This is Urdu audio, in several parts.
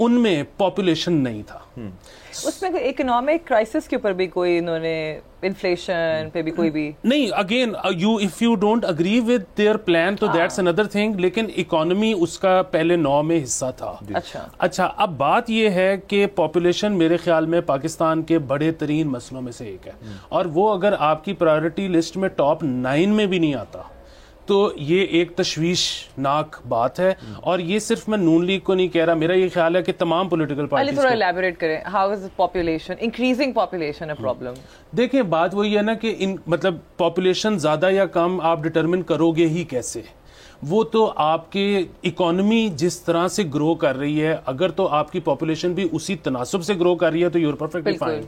ان میں پاپولیشن نہیں تھا. اس میں اکنامک کرائسس کے اوپر بھی کوئی انہوں نے انفلیشن پہ بھی کوئی بھی نہیں, again if you don't agree with their plan تو دیٹس اندر تھنگ, لیکن اکانومی اس کا پہلے 9 میں حصہ تھا. اچھا اب بات یہ ہے کہ پاپولیشن میرے خیال میں پاکستان کے بڑے ترین مسئلوں میں سے ایک ہے, اور وہ اگر آپ کی پرائرٹی لسٹ میں ٹاپ 9 میں بھی نہیں آتا تو یہ ایک تشویشناک بات ہے. اور یہ صرف میں نون لیگ کو نہیں کہہ رہا, میرا یہ خیال ہے کہ تمام پولیٹیکل پارٹیز تھوڑا الیبوریٹ کریں, how is population increasing population a problem. دیکھیں بات وہی ہے نا کہ مطلب پاپولیشن زیادہ یا کم آپ ڈٹرمن کرو گے ہی کیسے, وہ تو آپ کے اکانومی جس طرح سے گرو کر رہی ہے, اگر تو آپ کی پاپولیشن بھی اسی تناسب سے گرو کر رہی ہے تو یو آر پرفیکٹلی فائن.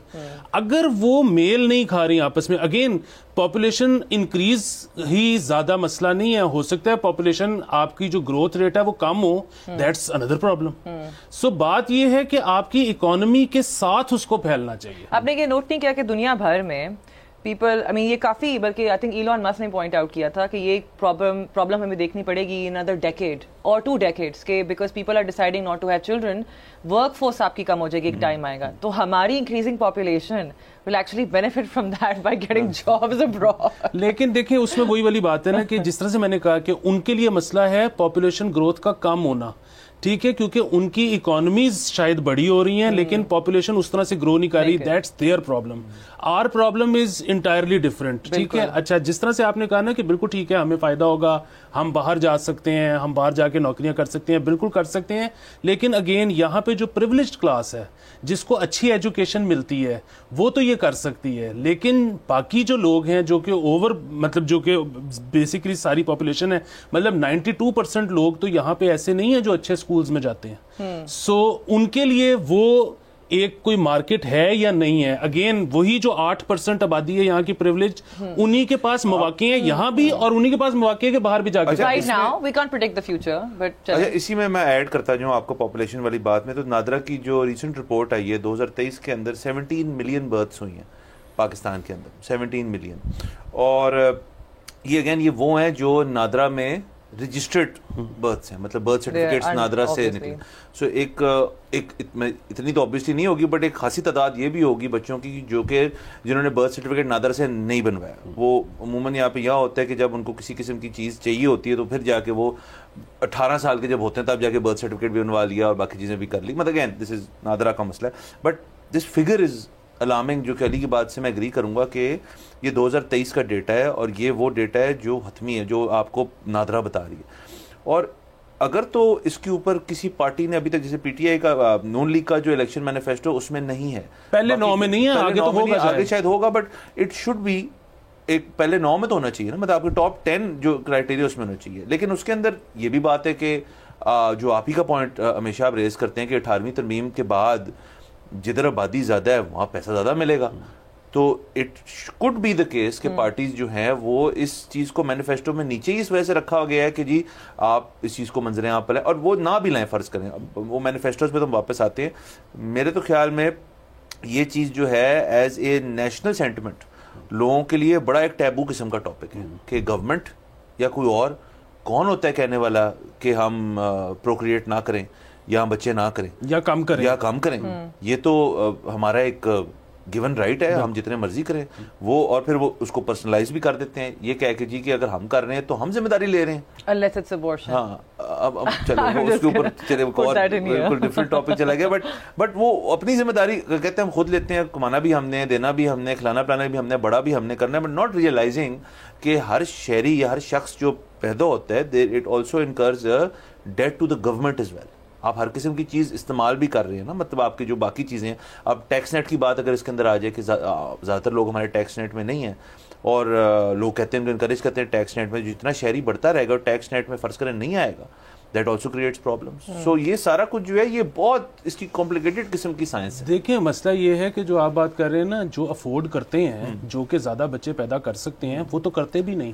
اگر وہ میل نہیں کھا رہی آپس میں, اگین پاپولیشن انکریز ہی زیادہ مسئلہ نہیں ہے, ہو سکتا ہے پاپولیشن آپ کی جو گروتھ ریٹ ہے وہ کم ہو, دیٹس اندر پرابلم. سو بات یہ ہے کہ آپ کی اکانومی کے ساتھ اس کو پھیلنا چاہیے. آپ نے یہ نوٹ نہیں کیا کہ دنیا بھر میں پیپل یہ کافی, بلکہ آئی تھنک ایلون مسک نے پوائنٹ آؤٹ کیا تھا کہ یہ پرابلم ہمیں دیکھنی پڑے گی ان ادر ڈیکیڈ اور 2 decades کے, because people are deciding not to have children, work force آپ کی کم ہو جائے گی, ایک ٹائم آئے گا تو ہماری increasing population will actually benefit from that by getting jobs abroad. لیکن دیکھیں اس میں وہی والی بات ہے نا کہ جس طرح سے میں نے کہا کہ ان کے لیے مسئلہ ہے پاپولیشن گروتھ کا کم ہونا, ٹھیک ہے, کیونکہ ان کی اکانومیز شاید بڑی ہو رہی ہیں لیکن پاپولیشن اس طرح سے گرو نہیں کر رہی, that's their problem. Our problem is entirely different, ٹھیک ہے. اچھا جس طرح سے آپ نے کہا نا کہ بالکل ٹھیک ہے, ہمیں فائدہ ہوگا, ہم باہر جا سکتے ہیں, ہم باہر جا کے نوکریاں کر سکتے ہیں, بالکل کر سکتے ہیں, لیکن اگین یہاں پہ جو پریولیجڈ کلاس ہے جس کو اچھی ایجوکیشن ملتی ہے وہ تو یہ کر سکتی ہے, لیکن باقی جو لوگ ہیں جو کہ مطلب جو کہ بیسیکلی ساری پاپولیشن ہے, مطلب 92% لوگ تو یہاں پہ ایسے نہیں ہیں جو اچھے اسکولز میں جاتے ہیں. سو ان کے لیے وہ ایک کوئی مارکیٹ ہے یا نہیں ہے. اگین وہی جو 8% آبادی ہے یہاں کی پریولیج, انہی کے پاس مواقع ہیں یہاں بھی اور انہی کے پاس مواقع ہے کہ باہر بھی جا کے. Right now we can't predict the future, but اسی میں ایڈ کرتا جو آپ کو پاپولیشن والی بات میں, تو نادرا کی جو ریسنٹ رپورٹ آئی ہے 2023 کے اندر 17 ملین برتھس ہوئی ہیں پاکستان کے اندر, 17 ملین. اور یہ اگین یہ وہ ہیں جو نادرا میں رجسٹرڈ برتھس ہیں, مطلب برتھ سرٹیفکیٹس نادرا سے نکلے. سو ایک اتنی تو obviously نہیں ہوگی, بٹ ایک خاصی تعداد یہ بھی ہوگی بچوں کی جو کہ جنہوں نے برتھ سرٹیفکیٹ نادرا سے نہیں بنوایا. وہ عموماً یہاں پہ یہ ہوتا ہے کہ جب ان کو کسی قسم کی چیز چاہیے ہوتی ہے تو پھر جا کے وہ 18 سال کے جب ہوتے ہیں تب جا کے برتھ سرٹیفکیٹ بھی بنوا لیا اور باقی چیزیں بھی کر لی. مطلب اگین دس از نادرا کا مسئلہ ہے, but this figure is alarming, جو کہ علی کی بات سے میں اگری کروں گا کہ یہ 2023 کا ڈیٹا ہے اور یہ وہ ڈیٹا ہے جو حتمی ہے, جو آپ کو نادرا بتا رہی ہے. اور اگر تو اس کے اوپر کسی پارٹی نے ابھی تک, جیسے پی ٹی آئی کا نون لیگ کا جو الیکشن مینیفیسٹو اس میں نہیں ہے, پہلے 9 میں نہیں ہے, آگے تو ہوگا, آگے شاید ہوگا, بٹ اٹ شوڈ بی ایک پہلے 9 میں تو ہونا چاہیے نا, مطلب آپ کے ٹاپ 10 جو کرائٹیریا اس میں ہونا چاہیے. لیکن اس کے اندر یہ بھی بات ہے کہ جو آپ ہی کا پوائنٹ ہمیشہ آپ ریز کرتے ہیں کہ 18ویں ترمیم کے بعد جدھر آبادی زیادہ ہے وہاں پیسہ زیادہ ملے گا. تو it could be the case کہ پارٹیز جو ہیں وہ اس چیز کو مینیفیسٹو میں نیچے ہی اس وجہ سے رکھا گیا ہے کہ جی آپ اس چیز کو منظر عام پر لیں, اور وہ نہ بھی لائیں, فرض کریں. وہ مینیفیسٹوز پہ تو واپس آتے ہیں. میرے تو خیال میں یہ چیز جو ہے ایز اے نیشنل سینٹیمنٹ لوگوں کے لیے بڑا ایک ٹیبو قسم کا ٹاپک ہے کہ گورنمنٹ یا کوئی اور کون ہوتا ہے کہنے والا کہ ہم پروکریٹ نہ کریں یا بچے نہ کریں یا کم کریں. یہ تو ہمارا ایک گیون رائٹ ہے, ہم جتنے مرضی کریں وہ, اور پھر وہ اس کو پرسنلائز بھی کر دیتے ہیں یہ کہہ کے جی کہ اگر ہم کر رہے ہیں تو ہم ذمہ داری لے رہے ہیں. unless it's abortion. ہاں اب چلو اس کے اوپر چلے بالکل ڈفرینٹ ٹاپک چلا گیا, بٹ وہ اپنی ذمہ داری کہتے ہیں ہم خود لیتے ہیں, کمانا بھی ہم نے, دینا بھی ہم نے, کھلانا پلانا بھی ہم نے, بڑا بھی ہم نے کرنا ہے, بٹ ناٹ ریئلائزنگ کہ ہر شہری یا ہر شخص جو پیدا ہوتا ہے it also incurs debt to the government as well. آپ ہر قسم کی چیز استعمال بھی کر رہے ہیں نا, مطلب آپ کی جو باقی چیزیں ہیں. اب ٹیکس نیٹ کی بات اگر اس کے اندر آ جائے کہ زیادہ تر لوگ ہمارے ٹیکس نیٹ میں نہیں ہیں, اور لوگ کہتے ہیں انکریج کرتے ہیں ٹیکس نیٹ میں, جتنا شہری بڑھتا رہے گا اور ٹیکس نیٹ میں فرض کریں نہیں آئے گا, دیٹ آلسو کریٹس پرابلمس. سو یہ سارا کچھ جو ہے یہ بہت اس کی کمپلیکیٹڈ قسم کی سائنس ہے. دیکھیں مسئلہ یہ ہے کہ جو آپ بات کر رہے ہیں نا, جو افورڈ کرتے ہیں, جو کہ زیادہ بچے پیدا کر سکتے ہیں, وہ تو کرتے بھی نہیں.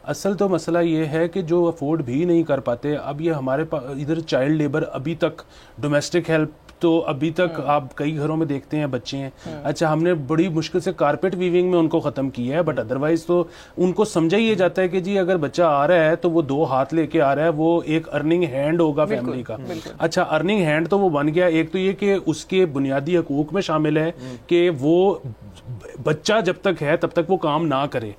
اصل تو مسئلہ یہ ہے کہ جو افورڈ بھی نہیں کر پاتے, اب یہ ہمارے ادھر چائلڈ لیبر ابھی تک, ڈومیسٹک ہیلپ تو ابھی تک آپ کئی گھروں میں دیکھتے ہیں بچے ہیں. اچھا ہم نے بڑی مشکل سے کارپیٹ ویونگ میں ان کو ختم کیا ہے, بٹ ادروائز تو ان کو سمجھا یہ جاتا ہے کہ جی اگر بچہ آ رہا ہے تو وہ 2 ہاتھ لے کے آ رہا ہے, وہ ایک ارننگ ہینڈ ہوگا فیملی کا. اچھا ارننگ ہینڈ تو وہ بن گیا, ایک تو یہ کہ اس کے بنیادی حقوق میں شامل ہے کہ وہ بچہ جب تک ہے تب تک وہ کام نہ کرے,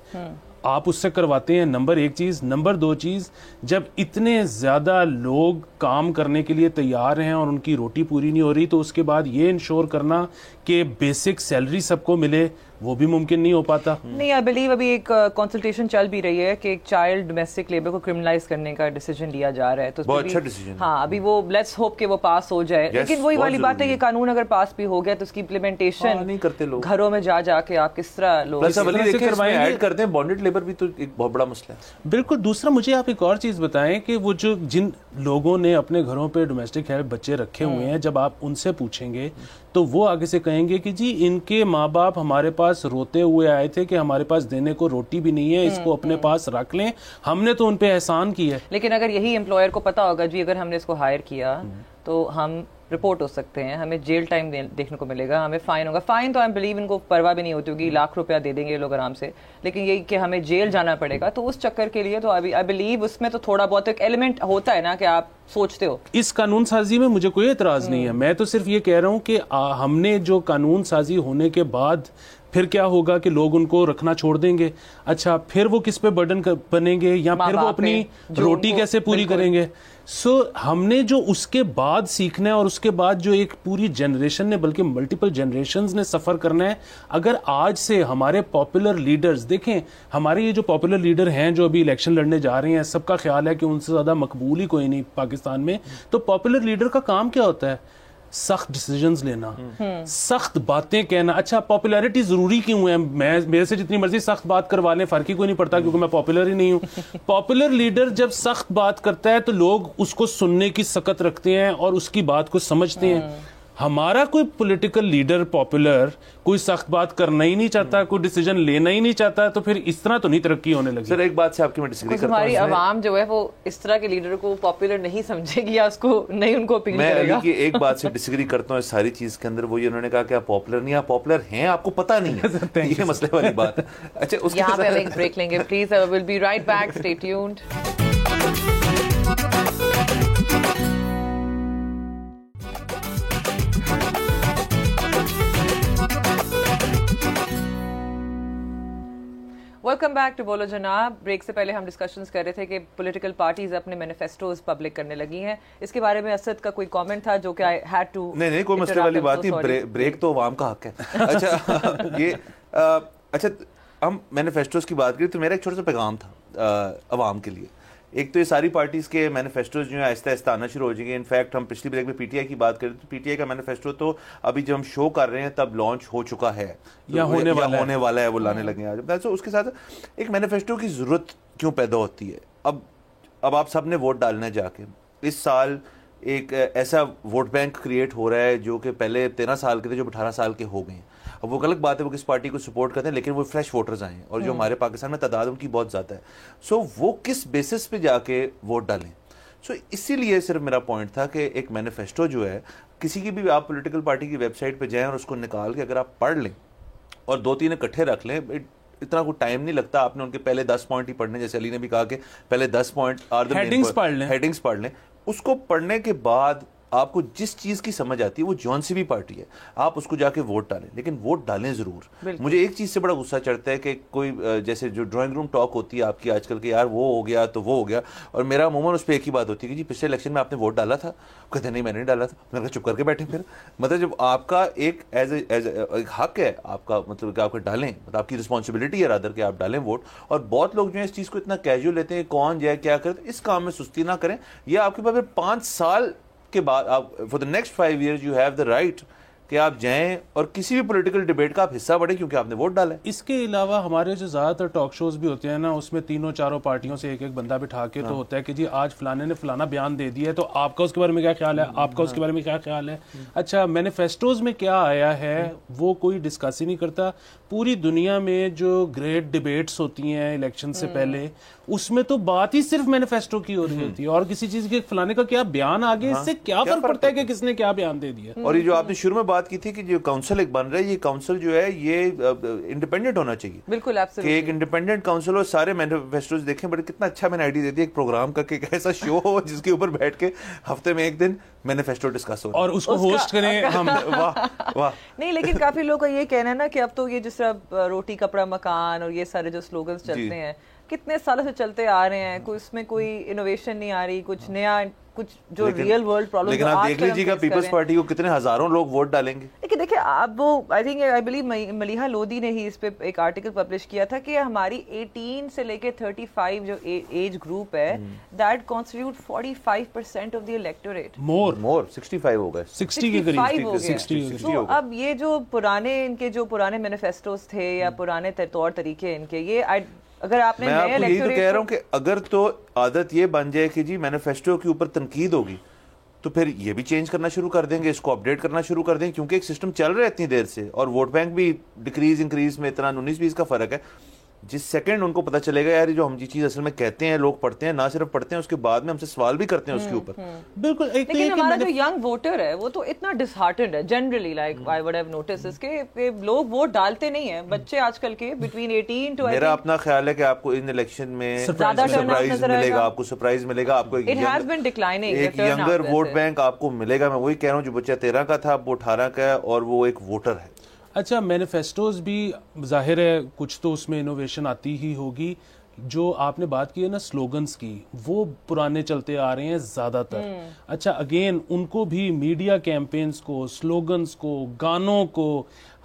آپ اس سے کرواتے ہیں. نمبر 1 چیز. نمبر 2 چیز, جب اتنے زیادہ لوگ کام کرنے کے لیے تیار ہیں اور ان کی روٹی پوری نہیں ہو رہی, تو اس کے بعد یہ انشور کرنا کہ بیسک سیلری سب کو ملے وہ بھی ممکن نہیں ہو پاتا. نہیں, آئی بلیو ابھی ایک کنسلٹیشن چل بھی رہی ہے کہ ایک چائلڈ ڈومیسٹک لیبر کو کرمنلائز کرنے کا ڈیسیجن لیا جا رہا ہے. تو بہت اچھا ڈیسیجن. ہاں, ابھی وہ لیٹس ہوپ کہ وہ پاس ہو جائے. لیکن وہی والی بات ہے, یہ قانون اگر پاس بھی ہو گیا تو اس کی امپلیمنٹیشن نہیں کرتے لوگ, گھروں میں جا کے آپ کس طرح لوگ ایڈ کرتے ہیں. بانڈڈ لیبر بھی تو ایک بہت بڑا مسئلہ ہے. بالکل. دوسرا مجھے آپ ایک اور چیز بتائیں کہ وہ جو جن لوگوں نے اپنے گھروں پہ ڈومیسٹک ہیلپ بچے رکھے ہوئے ہیں, جب آپ ان سے پوچھیں گے تو وہ آگے سے کہیں گے کہ جی ان کے ماں باپ ہمارے پاس روتے ہوئے آئے تھے کہ ہمارے پاس دینے کو روٹی بھی نہیں ہے, اس کو اپنے پاس رکھ لیں, ہم نے تو ان پہ احسان کیا ہے. لیکن اگر یہی امپلائر کو پتا ہوگا جی اگر ہم نے اس کو ہائر کیا تو ہم رپورٹ ہو سکتے ہیں, ہمیں جیل ٹائم دیکھنے کو ملے گا, ہمیں فائن ہوگا. فائن تو آئی بلیو ان کو پرواہ بھی نہیں ہوتی ہوگی, ₹1,00,000 دے دیں گے یہ لوگ آرام سے. لیکن یہ کہ ہمیں جیل جانا پڑے گا, تو اس چکر کے لیے تو آئی بلیو اس میں تو تھوڑا بہت ایک ایلیمنٹ ہوتا ہے نا کہ آپ سوچتے ہو. اس قانون سازی میں مجھے کوئی اعتراض نہیں ہے, میں تو صرف یہ کہہ رہا ہوں کہ ہم نے جو قانون سازی ہونے کے بعد پھر کیا ہوگا کہ لوگ ان کو رکھنا چھوڑ دیں گے. اچھا پھر وہ کس پہ برڈن بنیں گے, یا پھر وہ اپنی روٹی کیسے پوری کریں گے. سو ہم نے جو اس کے بعد سیکھنا ہے, اور اس کے بعد جو ایک پوری جنریشن نے, بلکہ ملٹیپل جنریشنز نے سفر کرنا ہے. اگر آج سے ہمارے پاپولر لیڈرز, دیکھیں ہمارے یہ جو پاپولر لیڈر ہیں جو ابھی الیکشن لڑنے جا رہے ہیں, سب کا خیال ہے کہ ان سے زیادہ مقبول ہی کوئی نہیں پاکستان میں. تو پاپولر لیڈر کا کام کیا ہوتا ہے؟ سخت ڈیسیجنز لینا, سخت باتیں کہنا. اچھا پاپولیرٹی ضروری کیوں ہے؟ میں میرے سے جتنی مرضی سخت بات کروا لیں فرق ہی کوئی نہیں پڑتا, کیونکہ میں پاپولر ہی نہیں ہوں. پاپولر لیڈر جب سخت بات کرتا ہے تو لوگ اس کو سننے کی سکت رکھتے ہیں اور اس کی بات کو سمجھتے ہیں. ہمارا کوئی پولیٹیکل لیڈر پاپولر کوئی سخت بات کرنا ہی نہیں چاہتا, کوئی ڈیسیجن لینا ہی نہیں چاہتا, تو پھر اس طرح تو نہیں ترقی ہونے لگی. سر ایک بات سے آپ کی میں ڈسیگری کرتا ہوں, ہماری عوام جو ہے وہ اس طرح کے لیڈر کو پاپولر نہیں سمجھے گی, یا اس کو نہیں ان کو اپیل کرے گا. میں ایک بات سے ڈسیگری کرتا ہوں اس ساری چیز کے اندر, وہ یہ انہوں نے کہا کہ آپ پاپولر نہیں, آپ پاپولر ہیں, آپ کو پتہ نہیں ہے, یہ مسئلے والی بات ہے. اچھا اس یہاں پہ ایک بریک لیں گے please, will be right back, stay tuned. Welcome back to Bolo Janab. Break سے پہلے ہم ڈسکشنز کر رہے تھے کہ پولیٹیکل پارٹیز اپنے مینیفیسٹوز پبلک کرنے لگی ہیں. اس کے بارے میں اسد کا کوئی کامنٹ تھا جو کہ آئی ہیڈ ٹو. نہیں کوئی مسئلے والی بات نہیں, بریک تو عوام کا حق ہے. اچھا یہ اچھا ہم مینیفیسٹوز کی بات کریں تو میرا ایک چھوٹا سا پیغام تھا عوام کے لیے. ایک تو یہ ساری پارٹیز کے مینیفیسٹوز جو ہیں آہستہ آہستہ آنا شروع ہو جائیں گے. انفیکٹ ہم پچھلی بریک میں پی ٹی آئی کی بات کریں تو پی ٹی آئی کا مینیفیسٹو تو ابھی جب ہم شو کر رہے ہیں تب لانچ ہو چکا ہے, یا ہونے والا ہے, وہ لانے لگے ہیں آج. اس کے ساتھ ایک مینیفیسٹو کی ضرورت کیوں پیدا ہوتی ہے؟ اب آپ سب نے ووٹ ڈالنا ہے جا کے. اس سال ایک ایسا ووٹ بینک کریٹ ہو رہا ہے جو کہ پہلے 13 سال کے تھے, جو 18 سال کے ہو گئے ہیں. اب وہ غلط بات ہے وہ کس پارٹی کو سپورٹ کرتے ہیں, لیکن وہ فریش ووٹرز آئے ہیں, اور جو ہمارے پاکستان میں تعداد ان کی بہت زیادہ ہے. سو وہ کس بیسس پہ جا کے ووٹ ڈالیں؟ سو اسی لیے صرف میرا پوائنٹ تھا کہ ایک مینیفیسٹو جو ہے کسی کی بھی, آپ پولیٹیکل پارٹی کی ویب سائٹ پہ جائیں اور اس کو نکال کے اگر آپ پڑھ لیں اور 2-3 اکٹھے رکھ لیں, اتنا کوئی ٹائم نہیں لگتا. آپ نے ان کے پہلے 10 پوائنٹ ہی پڑھنے, جیسے علی نے بھی کہا کہ پہلے 10 پوائنٹ ہیڈنگز پڑھ لیں. اس کو پڑھنے کے بعد آپ کو جس چیز کی سمجھ آتی ہے, وہ جون سی بھی پارٹی ہے, آپ اس کو جا کے ووٹ ڈالیں, لیکن ووٹ ڈالیں ضرور. مجھے ایک چیز سے بڑا غصہ چڑھتا ہے کہ کوئی جیسے جو ڈرائنگ روم ٹاک ہوتی ہے آپ کی آج کل کہ یار وہ ہو گیا تو وہ ہو گیا, اور میرا عموماً اس پہ ایک ہی بات ہوتی ہے کہ جی پچھلے الیکشن میں آپ نے ووٹ ڈالا تھا, کہتے نہیں میں نے نہیں ڈالا تھا. میں نے کہا چپ کر کے بیٹھے. پھر مطلب جب آپ کا ایک ایز حق ہے آپ کا, مطلب کہ آپ کو ڈالیں, مطلب آپ کی رسپانسبلٹی ہے رادر کہ آپ ڈالیں ووٹ. اور بہت لوگ جو ہیں اس چیز کو اتنا کیجول لیتے ہیں, کون جائے کیا کرے, اس کام میں سستی نہ کریں. یہ آپ کے پاس 5 سال کے بعد آپ for the next 5 years you have the right کہ آپ جائیں اور کسی بھی پولیٹیکل ڈیبیٹ کا آپ حصہ بڑھیں کیونکہ آپ نے ووٹ ڈالا ہے. اس کے علاوہ ہمارے جو زیادہ تر ٹاک شوز بھی ہوتے ہیں نا, اس میں تینوں چاروں پارٹیوں سے ایک ایک بندہ بٹھا کے تو ہوتا ہے کہ جی آج فلانے نے فلانا بیان دے دیا ہے تو آپ کا اس کے بارے میں کیا خیال ہے, آپ کا اس کے بارے میں کیا خیال ہے. اچھا, مینیفیسٹوز میں کیا آیا ہے وہ کوئی ڈسکس ہی نہیں کرتا. پوری دنیا میں جو گریٹ ڈیبیٹس ہوتی ہیں الیکشن سے پہلے, اس میں تو بات ہی صرف مینیفیسٹو کی ہو رہی ہوتی ہے, اور کسی چیز کے فلانے کا کیا بیان آگے, اس سے کیا فرق پڑتا ہے کہ کس نے کیا بیان دے دیا. اور یہ جو آپ نے شروع میں بات کی تھی کہ جو کاؤنسل ایک بن رہا ہے, یہ کاؤنسل جو ہے یہ انڈیپینڈنٹ ہونا چاہیے. بالکل کہ ایک انڈیپینڈنٹ کاؤنسل ہو, سارے مینیفیسٹوز دیکھیں. بڑے کتنا اچھا میں نے آئیڈیا دیتی ہے ایک پروگرام کا کہ ایک ایسا شو ہو جس کے اوپر بیٹھ کے ہفتے میں ایک دن مینیفیسٹو ڈسکس ہو اور اس کو ہوسٹ کریں ہم. واہ نہیں, لیکن کافی لوگ کا یہ کہنا ہے نا کہ اب تو یہ جس طرح روٹی کپڑا مکان اور یہ سارے جو سلوگنز چلتے ہیں کتنے سالوں سے چلتے آ رہے ہیں, کوئی اس میں کوئی انوویشن نہیں آ رہی, کچھ نیا, کچھ جو ریئل ورلڈ پرابلم. لیکن آپ دیکھ لیجیے گا پیپلز پارٹی کو کتنے ہزاروں لوگ ووٹ ڈالیں گے. لیکن دیکھیں آپ وہ I think I believe Maleeha Lodhi نے ہی اس پہ ایک آرٹیکل پبلش کیا تھا کہ ہماری 18 سے لے کے 35 جو ایج گروپ ہے that constitute 45% of the electorate. More 65 ہو گئے, 60 کے قریب. تو اب یہ جو پرانے ان کے جو پرانے مینیفیسٹوز تھے یا پرانے طور طریقے ان کے, یہ اگر آپ نے میں آپ کو یہی تو کہہ رہا ہوں کہ اگر تو عادت یہ بن جائے کہ جی مینیفیسٹو کے اوپر تنقید ہوگی تو پھر یہ بھی چینج کرنا شروع کر دیں گے, اس کو اپڈیٹ کرنا شروع کر دیں, کیونکہ ایک سسٹم چل رہا ہے اتنی دیر سے, اور ووٹ بینک بھی ڈکریز انکریز میں اتنا 19-20 کا فرق ہے. جس سیکنڈ ان کو پتہ چلے گا یار جو ہم یہ چیز اصل میں کہتے ہیں, لوگ پڑھتے ہیں, نہ صرف پڑھتے ہیں, اس کے بعد میں ہم سے سوال بھی کرتے ہیں اس کے اوپر. بالکل. لیکن ہمارا جو ینگ ووٹر ہے وہ تو اتنا ڈسہارٹنڈ ہے generally, like I would have noticed کہ لوگ ووٹ ڈالتے نہیں ہیں, بچے آج کل کے بٹوین 18 ٹو. میرا اپنا خیال ہے کہ آپ کو ان الیکشن میں سرپرائز ملے گا, آپ کو سرپرائز ملے گا, آپ کو ایک ینگر ووٹ بینک آپ کو ملے گا. میں وہی کہہ رہا ہوں جو بچہ 13 کا تھا وہ 18 کا ہے اور وہ ایک ووٹر ہے. اچھا, مینیفیسٹوز بھی ظاہر ہے کچھ تو اس میں انوویشن آتی ہی ہوگی. جو آپ نے بات کی ہے نا سلوگنز کی, وہ پرانے چلتے آ رہے ہیں زیادہ تر. اچھا, اگین ان کو بھی میڈیا کیمپینز کو, سلوگنز کو, گانوں کو,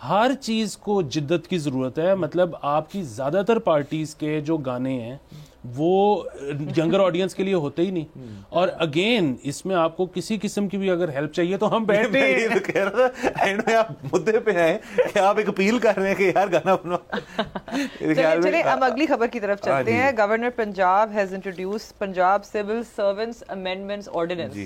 ہر چیز کو جدت کی ضرورت ہے. مطلب آپ کی زیادہ تر پارٹیز کے جو گانے ہیں وہ ینگر آڈینس کے لیے ہوتے ہی نہیں. اور اگین اس میں آپ کو کسی قسم کی بھی اگر ہیلپ چاہیے تو ہم بیٹھے ہیں. کہہ رہا تھا اینڈ میں آپ مدعے پہ آئے کہ آپ ایک اپیل کر رہے ہیں کہ یار گانا بناؤ. چلیں اب اگلی خبر کی طرف چلتے ہیں. Governor Punjab has introduce Punjab civil servants amendments ordinance,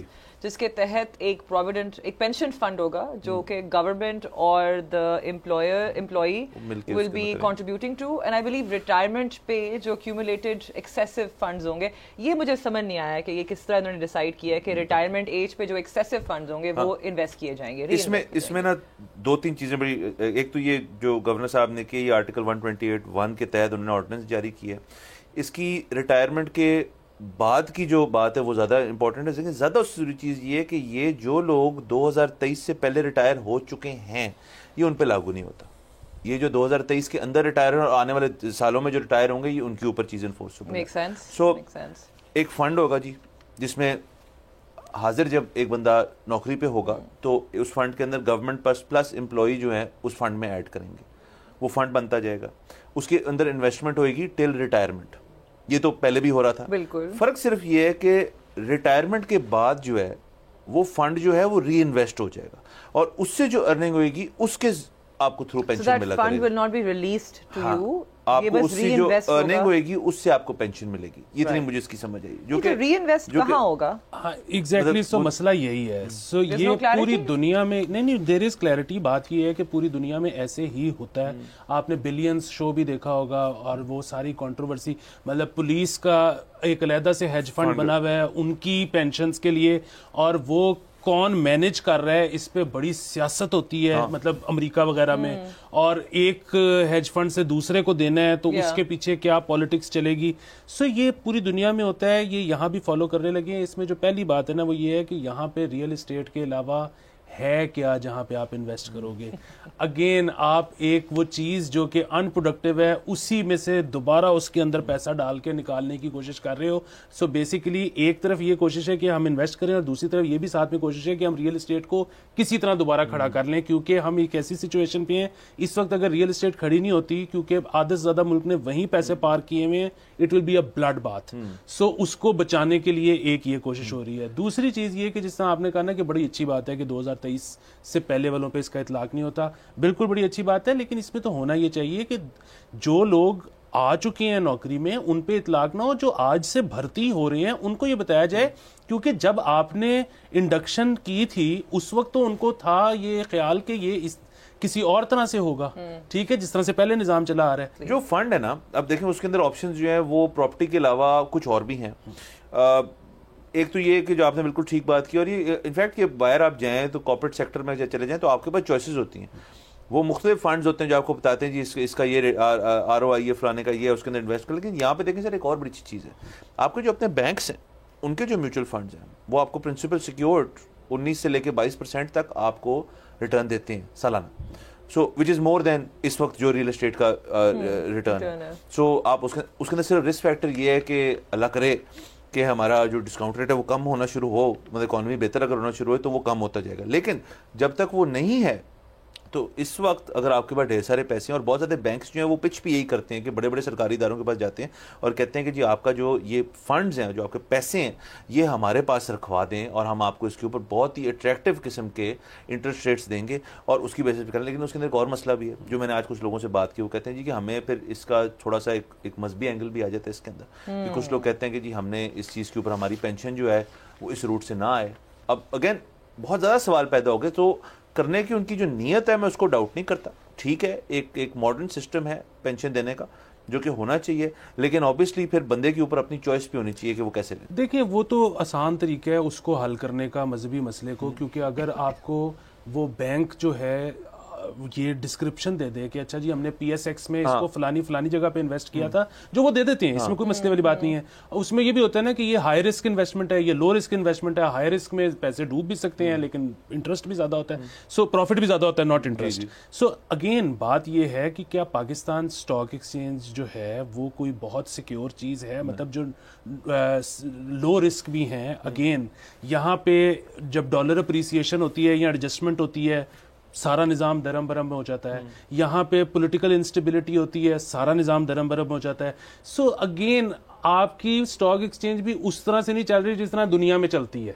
جس کے تحت ایک پروویڈنٹ ایک پینشن فنڈ ہوگا جو کہ گورنمنٹ اور the employee will be contributing to, and I believe retirement پہ جو ایکیومولیٹڈ ایکسیسو فنڈز ہوں گے, یہ مجھے سمجھ نہیں آیا کہ یہ کس طرح انہوں نے ڈیسائیڈ کیا ہے کہ ریٹائرمنٹ ایج پہ جو ایکسیسو فنڈز ہوں گے وہ انویسٹ کیے جائیں گے. اس میں نا 2-3 چیزیں بڑی, ایک تو یہ جو گورنر صاحب نے کی, یہ آرٹیکل 128(1) کے تحت انہوں نے آرڈیننس جاری کی ہے. اس کی ریٹائرمنٹ کے بعد کی جو بات ہے وہ زیادہ امپورٹنٹ ہے. لیکن زیادہ ضروری چیز یہ ہے کہ یہ جو لوگ 2023 سے پہلے ریٹائر ہو چکے ہیں یہ ان پہ لاگو نہیں ہوتا. یہ جو 2023 کے اندر ریٹائر ہیں اور آنے والے سالوں میں جو ریٹائر ہوں گے یہ ان کے اوپر چیزیں انفورس ہوں گی. سو ایک فنڈ ہوگا جی جس میں حاضر جب ایک بندہ نوکری پہ ہوگا تو اس فنڈ کے اندر گورنمنٹ پلس امپلائی جو ہیں اس فنڈ میں ایڈ کریں گے. وہ فنڈ بنتا جائے گا, اس کے اندر انویسٹمنٹ ہوئے گی ٹل ریٹائرمنٹ. یہ تو پہلے بھی ہو رہا تھا. بالکل فرق صرف یہ ہے کہ ریٹائرمنٹ کے بعد جو ہے وہ فنڈ جو ہے وہ ری انویسٹ ہو جائے گا اور اس سے جو ارننگ ہوئے گی اس کے آپ کو تھرو پینشن ملا کرے گا. آپ کو اس سے جو ارننگ ہوئے گی اس سے آپ کو پینشن ملے گی. اتنی مجھے اس کی سمجھ آئی. جو کہ ری انویسٹ کہاں ہوگا ایگزیکٹلی. سو مسئلہ یہی ہے. سو یہ پوری دنیا میں نہیں دیر از کلیئرٹی. بات یہ ہے کہ پوری دنیا میں ایسے ہی ہوتا ہے. آپ نے بلینز شو بھی دیکھا ہوگا اور وہ ساری کنٹروورسی, مطلب پولیس کا ایک علیحدہ سے ہیج فنڈ بنا ہوا ہے ان کی پینشنز کے لیے, اور وہ کون مینج کر رہا ہے اس پہ بڑی سیاست ہوتی ہے, مطلب امریکہ وغیرہ میں. اور ایک ہیج فنڈ سے دوسرے کو دینا ہے تو اس کے پیچھے کیا پالیٹکس چلے گی. سو یہ پوری دنیا میں ہوتا ہے, یہ یہاں بھی فالو کرنے لگے ہیں. اس میں جو پہلی بات ہے نا وہ یہ ہے کہ یہاں پہ ریئل اسٹیٹ کے علاوہ ہے کیا جہاں پہ آپ انویسٹ کرو گے. اگین آپ ایک وہ چیز جو کہ ان پروڈکٹیو ہے اسی میں سے دوبارہ اس کے اندر پیسہ ڈال کے نکالنے کی کوشش کر رہے ہو. سو بیسیکلی ایک طرف یہ کوشش ہے کہ ہم انویسٹ کریں اور دوسری طرف یہ بھی ساتھ میں کوشش ہے کہ ہم ریئل اسٹیٹ کو کسی طرح دوبارہ کھڑا کر لیں, کیونکہ ہم ایک ایسی سچویشن پہ ہیں اس وقت اگر ریئل اسٹیٹ کھڑی نہیں ہوتی کیونکہ آدھے سے زیادہ ملک نے وہیں پیسے پار کیے ہوئے ہیں, it will be a blood bath. So اس کو بچانے کے لیے ایک یہ کوشش ہو رہی ہے. دوسری چیز یہ کہ جس طرح آپ نے کہا نا کہ بڑی اچھی بات ہے کہ 2023 2023 سے پہلے والوں پہ اس کا اطلاق نہیں ہوتا. بالکل بڑی اچھی بات ہے, لیکن اس میں تو ہونا یہ چاہیے کہ جو لوگ آ چکے ہیں نوکری میں ان پہ اطلاق نہ ہو, جو آج سے بھرتی ہو رہے ہیں ان کو یہ بتایا جائے, کیونکہ جب آپ نے انڈکشن کی تھی اس وقت تو ان کو تھا یہ خیال کہ یہ کسی اور طرح سے ہوگا, ٹھیک ہے, جس طرح سے پہلے نظام چلا آ رہا ہے. جو فنڈ ہے نا, اب دیکھیں اس کے اندر آپشنز جو ہیں وہ پراپرٹی کے علاوہ کچھ اور بھی ہیں. ایک تو یہ کہ جو آپ نے بالکل ٹھیک بات کی, اور یہ انفیکٹ کہ باہر آپ جائیں تو کارپوریٹ سیکٹر میں چلے جائیں تو آپ کے پاس چوائسیز ہوتی ہیں. وہ مختلف فنڈز ہوتے ہیں جو آپ کو بتاتے ہیں جی اس کا یہ آر او آئی ہے, فلانے کا یہ ہے, اس کے اندر انویسٹ کر. لیکن یہاں پہ دیکھیں سر ایک اور بڑی چیز ہے, آپ کے جو اپنے بینکس ہیں ان کے جو میوچل فنڈز ہیں وہ آپ کو پرنسپل سیکیورڈ 19 سے لے کے 22% تک آپ کو ریٹرن دیتے ہیں سالانہ. سو وچ از مور دین اس وقت جو ریئل اسٹیٹ کا ریٹرن ہے. سو آپ اس کے اندر صرف رسک فیکٹر یہ ہے کہ اللہ کرے کہ ہمارا جو ڈسکاؤنٹ ریٹ ہے وہ کم ہونا شروع ہو, مطلب اکانومی بہتر اگر ہونا شروع ہو تو وہ کم ہوتا جائے گا. لیکن جب تک وہ نہیں ہے تو اس وقت اگر آپ کے پاس ڈھیر سارے پیسے ہیں, اور بہت زیادہ بینکس جو ہیں وہ پچ بھی یہی کرتے ہیں کہ بڑے بڑے سرکاری اداروں کے پاس جاتے ہیں اور کہتے ہیں کہ جی آپ کا جو یہ فنڈز ہیں, جو آپ کے پیسے ہیں, یہ ہمارے پاس رکھوا دیں اور ہم آپ کو اس کے اوپر بہت ہی اٹریکٹیو قسم کے انٹرسٹ ریٹس دیں گے اور اس کی بیسس پہ کریں. لیکن اس کے اندر ایک اور مسئلہ بھی ہے جو میں نے آج کچھ لوگوں سے بات کی, وہ کہتے ہیں جی کہ ہمیں پھر اس کا تھوڑا سا ایک مذہبی اینگل بھی آ جاتا ہے اس کے اندر, کہ کچھ لوگ کہتے ہیں کہ جی ہم نے اس چیز کے اوپر ہماری پینشن جو ہے وہ اس روٹ سے نہ آئے. اب اگین بہت زیادہ سوال پیدا ہو گئے, تو کرنے کی ان کی جو نیت ہے میں اس کو ڈاؤٹ نہیں کرتا, ٹھیک ہے, ایک ماڈرن سسٹم ہے پینشن دینے کا جو کہ ہونا چاہیے, لیکن آبویسلی پھر بندے کے اوپر اپنی چوائس بھی ہونی چاہیے کہ وہ کیسے لیں. دیکھیں وہ تو آسان طریقہ ہے اس کو حل کرنے کا, مذہبی مسئلے کو, کیونکہ اگر آپ کو وہ بینک جو ہے یہ ڈسکرپشن دے دے کہ اچھا جی ہم نے پی ایس ایکس میں اس کو فلانی جگہ پہ انویسٹ کیا تھا, جو وہ دے دیتے ہیں, اس میں کوئی مسئلے والی بات نہیں ہے. اس میں یہ بھی ہوتا ہے نا کہ یہ ہائی رسک انویسٹمنٹ ہے, یہ لو رسک انویسٹمنٹ ہے. ہائی رسک میں پیسے ڈوب بھی سکتے ہیں لیکن انٹرسٹ بھی زیادہ ہوتا ہے, سو پروفٹ بھی زیادہ ہوتا ہے, ناٹ انٹرسٹ. سو اگین بات یہ ہے کہ کیا پاکستان اسٹاک ایکسچینج جو ہے وہ کوئی بہت سیکیور چیز ہے, مطلب جو لو رسک بھی ہیں. اگین یہاں پہ جب ڈالر اپریسیشن ہوتی ہے یا ایڈجسٹمنٹ ہوتی ہے سارا نظام درم برم ہو جاتا ہے. یہاں پہ پولیٹیکل انسٹیبلٹی ہوتی ہے, سارا نظام درم برم ہو جاتا ہے. سو اگین آپ کی اسٹاک ایکسچینج بھی اس طرح سے نہیں چل رہی جس طرح دنیا میں چلتی ہے.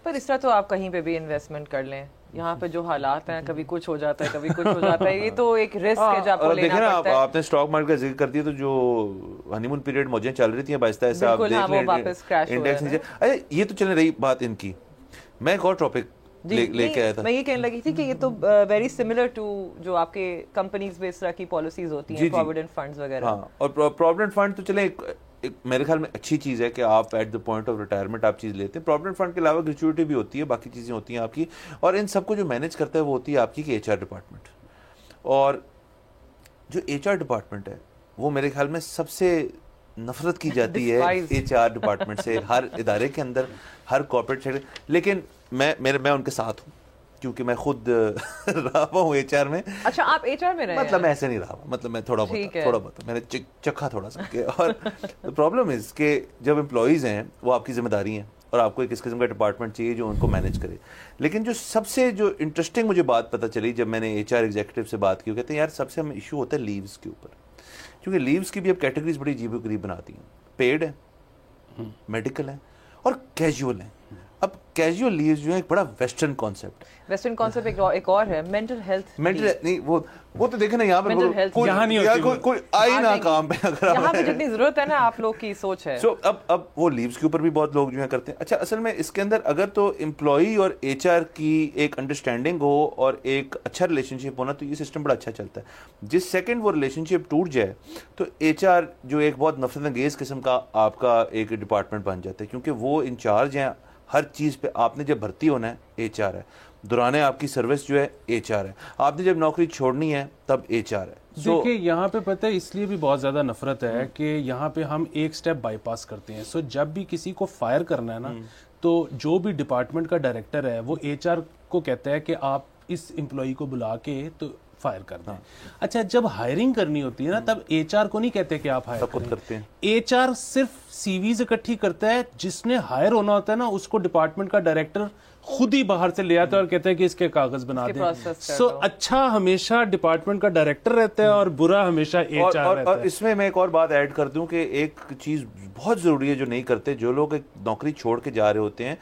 پر اس طرح تو آپ کہیں پہ بھی انویسٹمنٹ کر لیں, یہاں پہ جو حالات ہیں کبھی کچھ ہو جاتا ہے کبھی کچھ ہو جاتا ہے, یہ تو ایک رسک ہے جو آپ کو لینا پڑتا ہے. آپ نے اسٹاک مارکیٹ کا ذکر کر دیا, تو جو ہنی مون پیریڈ موجیں چل رہی تھیں آہستہ آہستہ آپ دیکھ لیں انڈیکس. یہ تو چلے رہی بات ان کی, میں ایک اور ٹاپک لے کے آیا تھا. میں یہ کہنے لگی تھی کہ یہ تو ویری سملر ٹو جو آپ کے کمپنیز میں اس طرح کی پالیسیز ہوتی ہیں, پروویڈنٹ فنڈز وغیرہ. ہاں, اور پروویڈنٹ فنڈ تو چلیں میرے خیال میں اچھی چیز ہے کہ آپ at the point of retirement آپ چیز لیتے ہیں. پروویڈنٹ فنڈ کے علاوہ گریچوٹی بھی ہوتی ہے, باقی چیزیں ہوتی ہیں آپ کی, اور ان سب کو جو مینیج کرتا ہے وہ ہوتی ہے آپ کی ایچ آر ڈپارٹمنٹ. اور جو ایچ آر ڈپارٹمنٹ ہے وہ میرے خیال میں سب سے نفرت کی جاتی ہے ایچ آر ڈپارٹمنٹ سے, ہر ادارے کے اندر, ہر کارپوریٹ سیکٹر. لیکن میں ان کے ساتھ ہوں کیونکہ میں خود رہا ہوں ایچ آر میں. اچھا آپ ایچ آر میں رہے ہیں؟ مطلب میں ایسے نہیں رہا, مطلب میں تھوڑا بہت میں نے چکھا تھوڑا سا. اور پرابلم از کہ جب امپلائیز ہیں وہ آپ کی ذمہ داری ہیں اور آپ کو ایک اس قسم کا ڈپارٹمنٹ چاہیے جو ان کو مینیج کرے. لیکن جو سب سے جو انٹرسٹنگ مجھے بات پتہ چلی جب میں نے ایچ آر ایگزیکٹو سے بات کی, وہ کہتے ہیں یار سب سے ہمیں ایشو ہوتا ہے لیوز کے اوپر, کیونکہ لیوز کی بھی اب کیٹیگریز بڑی عجیب و غریب بناتی ہیں. پیڈ ہے, میڈیکل ہے اور کیجول ہیں. اب کیجول لیوز جو ہے ایک بڑا ویسٹرن کانسیپٹ ایک اور ہے مینٹل ہیلتھ. نہیں وہ تو دیکھیں نا یہاں پہ کوئی آئی نہ کام پہ, یہاں پہ جتنی ضرورت ہے نا آپ لوگ کی سوچ ہے. سو اب وہ لیوز کے اوپر بھی بہت لوگ جو ہے کرتے ہیں. اچھا اصل میں اس کے اندر اگر تو امپلائی اور ایچ آر کی ایک انڈرسٹینڈنگ ہو اور ایک اچھا ریلیشن شپ ہونا تو یہ سسٹم بڑا اچھا چلتا ہے. جس سیکنڈ وہ ریلیشن شپ ٹوٹ جائے تو ایچ آر جو ایک بہت نفرت انگیز قسم کا آپ کا ایک ڈپارٹمنٹ بن جاتا ہے, کیونکہ وہ انچارج ہیں ہر چیز پہ. آپ نے جب بھرتی ہونا ہے ایچ آر ہے, دوران آپ کی سروس جو ہے ایچ آر ہے, آپ نے جب نوکری چھوڑنی ہے تب ایچ آر ہے. دیکھیں یہاں پہ پتہ ہے اس لیے بھی بہت زیادہ نفرت ہے کہ یہاں پہ ہم ایک سٹیپ بائی پاس کرتے ہیں. سو جب بھی کسی کو فائر کرنا ہے نا تو جو بھی ڈپارٹمنٹ کا ڈائریکٹر ہے وہ ایچ آر کو کہتا ہے کہ آپ اس امپلائی کو بلا کے تو فائر کر دیں. اچھا جب ہائرنگ کرنی ہوتی ہے نا تب ایچ آر کو نہیں کہتے کہ آپ ہائر کرتے ہیں. ایچ آر صرف سی ویز اکٹھی کرتا ہے, جس نے ہائر ہونا ہوتا ہے نا اس کو ڈپارٹمنٹ کا ڈائریکٹر خود ہی باہر سے لے آتا ہے اور کہتا ہے کہ اس کے کاغذ بنا دیں. سو اچھا ہمیشہ ڈپارٹمنٹ کا ڈائریکٹر رہتا ہے اور برا ہمیشہ ایچ آر رہتا ہے. اور اس میں ایک اور بات ایڈ کر دوں کہ ایک چیز بہت ضروری ہے جو نہیں کرتے جو لوگ ایک نوکری چھوڑ کے جا رہے ہوتے ہیں,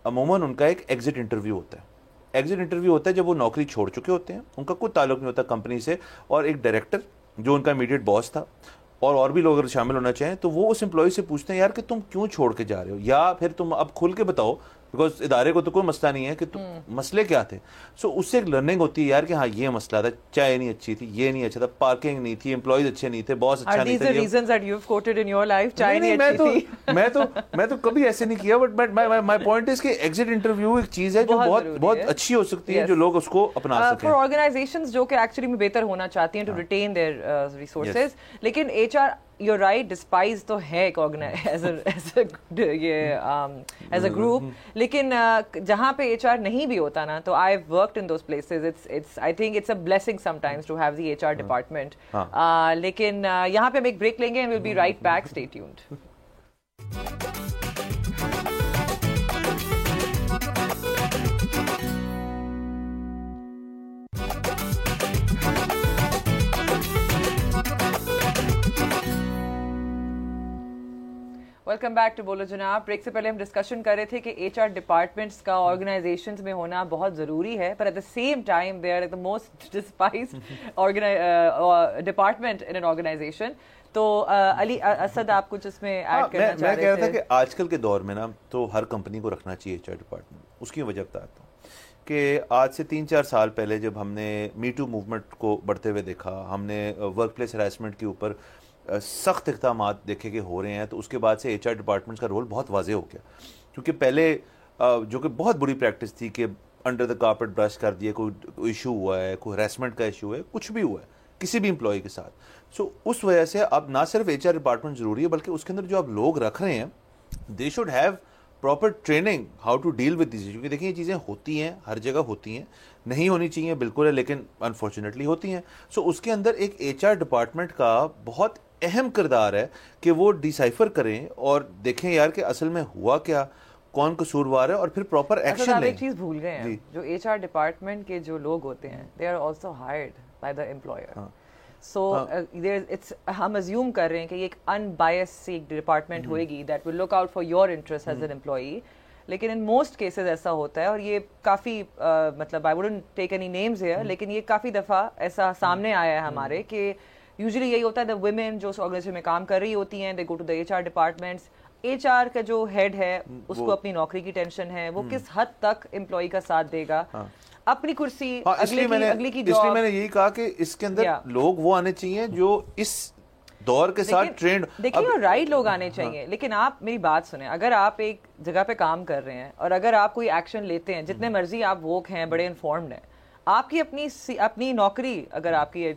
عموماً ان کا ایک ایگزٹ انٹرویو ہوتا ہے. ایگزٹ انٹرویو ہوتا ہے جب وہ نوکری چھوڑ چکے ہوتے ہیں, ان کا کوئی تعلق نہیں ہوتا کمپنی سے, اور ایک ڈائریکٹر جو ان کا امیڈیٹ باس تھا اور بھی لوگ اگر شامل ہونا چاہیں تو وہ اس امپلائی سے پوچھتے ہیں یار کہ تم کیوں چھوڑ کے جا رہے ہو, یا پھر تم اب کھل کے بتاؤ, بیکاز ادارے کو تو کوئی مسئلہ نہیں ہے کہ مسئلے کیا تھے. سو اس سے ایک لرننگ ہوتی ہے یار کہ ہاں یہ مسئلہ تھا, چائے نہیں اچھی تھی, یہ نہیں اچھا تھا, پارکنگ نہیں تھی, امپلائیز اچھے نہیں تھے, باس اچھا نہیں تھا. میں تو کبھی ایسے نہیں کیا, بٹ مائی پوائنٹ از کہ ایگزٹ انٹرویو ایک چیز ہے جو بہت اچھی ہو سکتی ہے, جو لوگ اس کو اپنا سکیں. فار آرگنائزیشنز جو کہ ایکچولی میں بہتر ہونا چاہتی ہیں ٹو ریٹین دیئر ریسورسز, لیکن H R you're right, despise تو ہے ایک ایز اے گروپ, لیکن جہاں پہ ایچ آر نہیں بھی ہوتا نا, تو I've worked in those places, I think it's a blessing sometimes to have the HR department. لیکن یہاں پہ ہم ایک بریک لیں گے and we'll be right back, stay tuned. Welcome back to Bolo Janab. Break سے پہلے ہم ڈسکشن کر رہے تھے کہ ایچ آر ڈپارٹمنٹس کا آرگنائزیشنز میں ہونا بہت ضروری ہے, پر at the same time they are the most despised department in an organization. تو علی اسد, آپ کچھ اس میں ایڈ کرنا چاہ رہے تھے؟ میں کہہ رہا تھا کہ آج کل کے دور میں نا تو ہر کمپنی کو رکھنا چاہیے ایچ آر ڈپارٹمنٹ. اس کی وجہ بتاتا ہوں کہ آج سے 3-4 سال پہلے جب ہم نے می ٹو موومنٹ کو بڑھتے ہوئے دیکھا, ہم نے ورک پلیس ہراسمنٹ کے اوپر سخت اقدامات دیکھے کہ ہو رہے ہیں, تو اس کے بعد سے ایچ آر ڈپارٹمنٹس کا رول بہت واضح ہو گیا. کیونکہ پہلے جو کہ بہت بری پریکٹس تھی کہ انڈر دا کارپٹ برش کر دیا, کوئی ایشو ہوا ہے, کوئی ہراسمنٹ کا ایشو ہے, کچھ بھی ہوا ہے کسی بھی امپلائی کے ساتھ. سو اس وجہ سے اب نہ صرف ایچ آر ڈپارٹمنٹ ضروری ہے, بلکہ اس کے اندر جو آپ لوگ رکھ رہے ہیں they should have proper training how to deal with these issue. کیونکہ دیکھیں یہ چیزیں ہوتی ہیں, ہر جگہ ہوتی ہیں, نہیں ہونی چاہیے بالکل ہے, لیکن انفارچونیٹلی ہوتی ہیں. سو اس کے اندر ایک ایچ آر ڈپارٹمنٹ کا بہت اہم کردار ہے کہ وہ ڈیسائفر کریں اور دیکھیں یار کہ اصل میں ہوا کیا, کون قصوروار ہے, اور پھر پراپر ایکشن لیں. ایک چیز بھول گئے ہیں, جو ایچ آر ڈپارٹمنٹ کے جو لوگ ہوتے ہیں they are also hired by the employer. So ہم ازیوم کر رہے ہیں کہ یہ ایک ان بائس سی ڈپارٹمنٹ ہوئے گی that will look out for your interest as an employee, لیکن ان موسٹ کیسز ایسا ہوتا ہے, اور یہ کافی مطلب I wouldn't take any names here, لیکن یہ کافی دفعہ ایسا سامنے آیا ہے ہمارے کہ یوزلی یہی ہوتا ہے, دا ویمن جو اس آرگنائزیشن میں کام کر رہی ہوتی ہیں, they go to the H R departments. H R کا جو ہیڈ ہے اس کو اپنی نوکری کی ٹینشن ہے, وہ کس حد تک امپلائی کا ساتھ دے گا, اپنی کرسی اگلے کی جاب. میں نے یہی کہا کہ اس کے اندر لوگ وہ آنے چاہیے جو اس دور کے ساتھ ٹرینڈ. دیکھیے رائٹ لوگ آنے چاہیے, لیکن آپ میری بات سنیں, اگر آپ ایک جگہ پہ کام کر رہے ہیں اور اگر آپ کوئی ایکشن لیتے ہیں, جتنے مرضی آپ ووک ہیں, بڑے انفارمڈ ہیں, آپ کی اپنی نوکری اگر آپ کی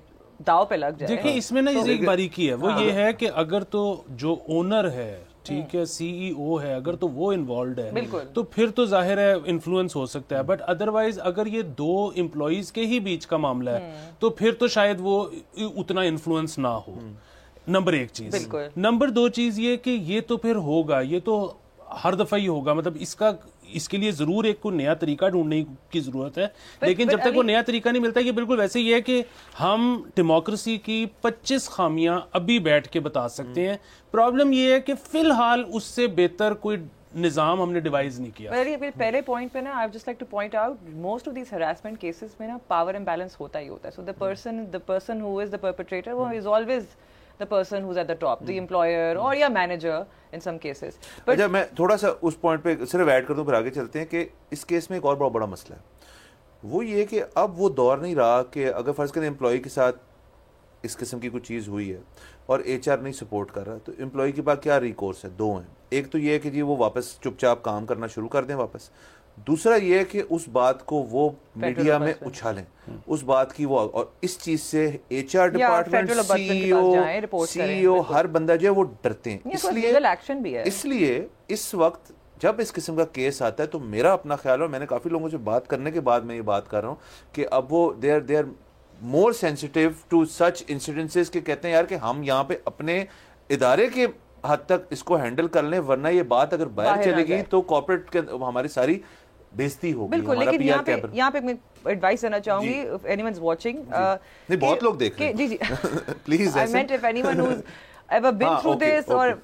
داؤ پہ لگ جائے. دیکھیں اس میں نا ایک باریکی ہے, وہ یہ ہے کہ اگر تو جو اونر ہے, ٹھیک ہے, سی ای او ہے, اگر تو وہ انوالوڈ ہے تو پھر تو ظاہر ہے انفلوئنس ہو سکتا ہے, بٹ ادروائز اگر یہ 2 امپلائیز کے ہی بیچ کا معاملہ ہے تو پھر تو شاید وہ اتنا انفلوئنس نہ ہو. نمبر 1 چیز. نمبر 2 چیز یہ کہ یہ تو پھر ہوگا, یہ تو ہر دفعہ ہی ہوگا, مطلب اس کے لیے ضرور ایک کوئی نیا طریقہ ڈھونڈنے کی ضرورت ہے, لیکن جب تک وہ نیا طریقہ نہیں ملتا, یہ بالکل ویسے ہی ہے کہ ہم ڈیموکریسی کی 25 خامیاں ابھی بیٹھ کے بتا سکتے ہیں. پرابلم یہ ہے کہ فی الحال اس سے بہتر کوئی نظام ہم نے ڈیوائز نہیں کیا. پہلے پوائنٹ پہ نا I just like to point out, most of these harassment cases میں نا پاور امبیلنس ہوتا ہی ہوتا ہے. سو the person who is the perpetrator is always the person who's at the top, the employer or your manager in some cases. اچھا میں تھوڑا سا اس پوائنٹ پہ صرف ایڈ کر دوں, پھر آگے چلتے ہیں کہ اس کیس میں ایک اور بہت بڑا مسئلہ ہے. وہ یہ کہ اب وہ دور نہیں رہا کہ اگر فرض کریں امپلائی کے ساتھ اس قسم کی کوئی چیز ہوئی ہے اور ایچ آر نہیں سپورٹ کر رہا, تو امپلائی کے پاس کیا ریکورس ہے؟ 2 ہیں. ایک تو یہ ہے کہ جی وہ واپس چپ چاپ کام کرنا شروع کر دیں واپس. دوسرا یہ ہے کہ اس بات کو وہ میڈیا میں اچھالیں, اس بات کی وہ, اور اس چیز سے ایچ آر ڈپارٹمنٹ, سی ای او, ہر بندہ جو ہے وہ ڈرتے ہیں. اس لیے اس وقت جب اس قسم کا کیس آتا ہے تو میرا اپنا خیال ہے, میں نے کافی لوگوں سے بات کرنے کے بعد میں یہ بات کر رہا ہوں کہ اب وہ they are more sensitive to such incidences کہ کہتے ہیں یار کہ ہم یہاں پہ اپنے ادارے کے حد تک اس کو ہینڈل کر لیں, ورنہ یہ بات اگر باہر چلے گی تو کارپوریٹ کے ہماری ساری بےزتی ہوگی. بالکل, لیکن یہاں پہ میں ایڈوائس دینا چاہوں گی, if anyone is watching, نہیں بہت لوگ دیکھ رہے ہیں, جی please, I meant if anyone who's ever been through this or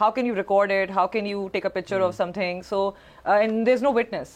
how can you record it, how can you take a picture of something, so and there's no witness,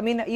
I mean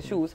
issues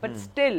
but still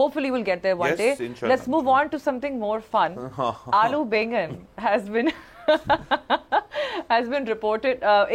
Hopefully we'll get there one day. Let's move on to something more fun. Aloo Bengan has been reported.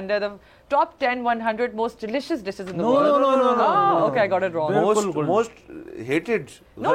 under the top 10 100 most delicious dishes in the world. No. Okay, I got it wrong. Most hated. No.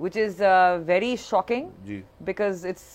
which is very shocking because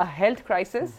a health crisis.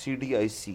CDIC.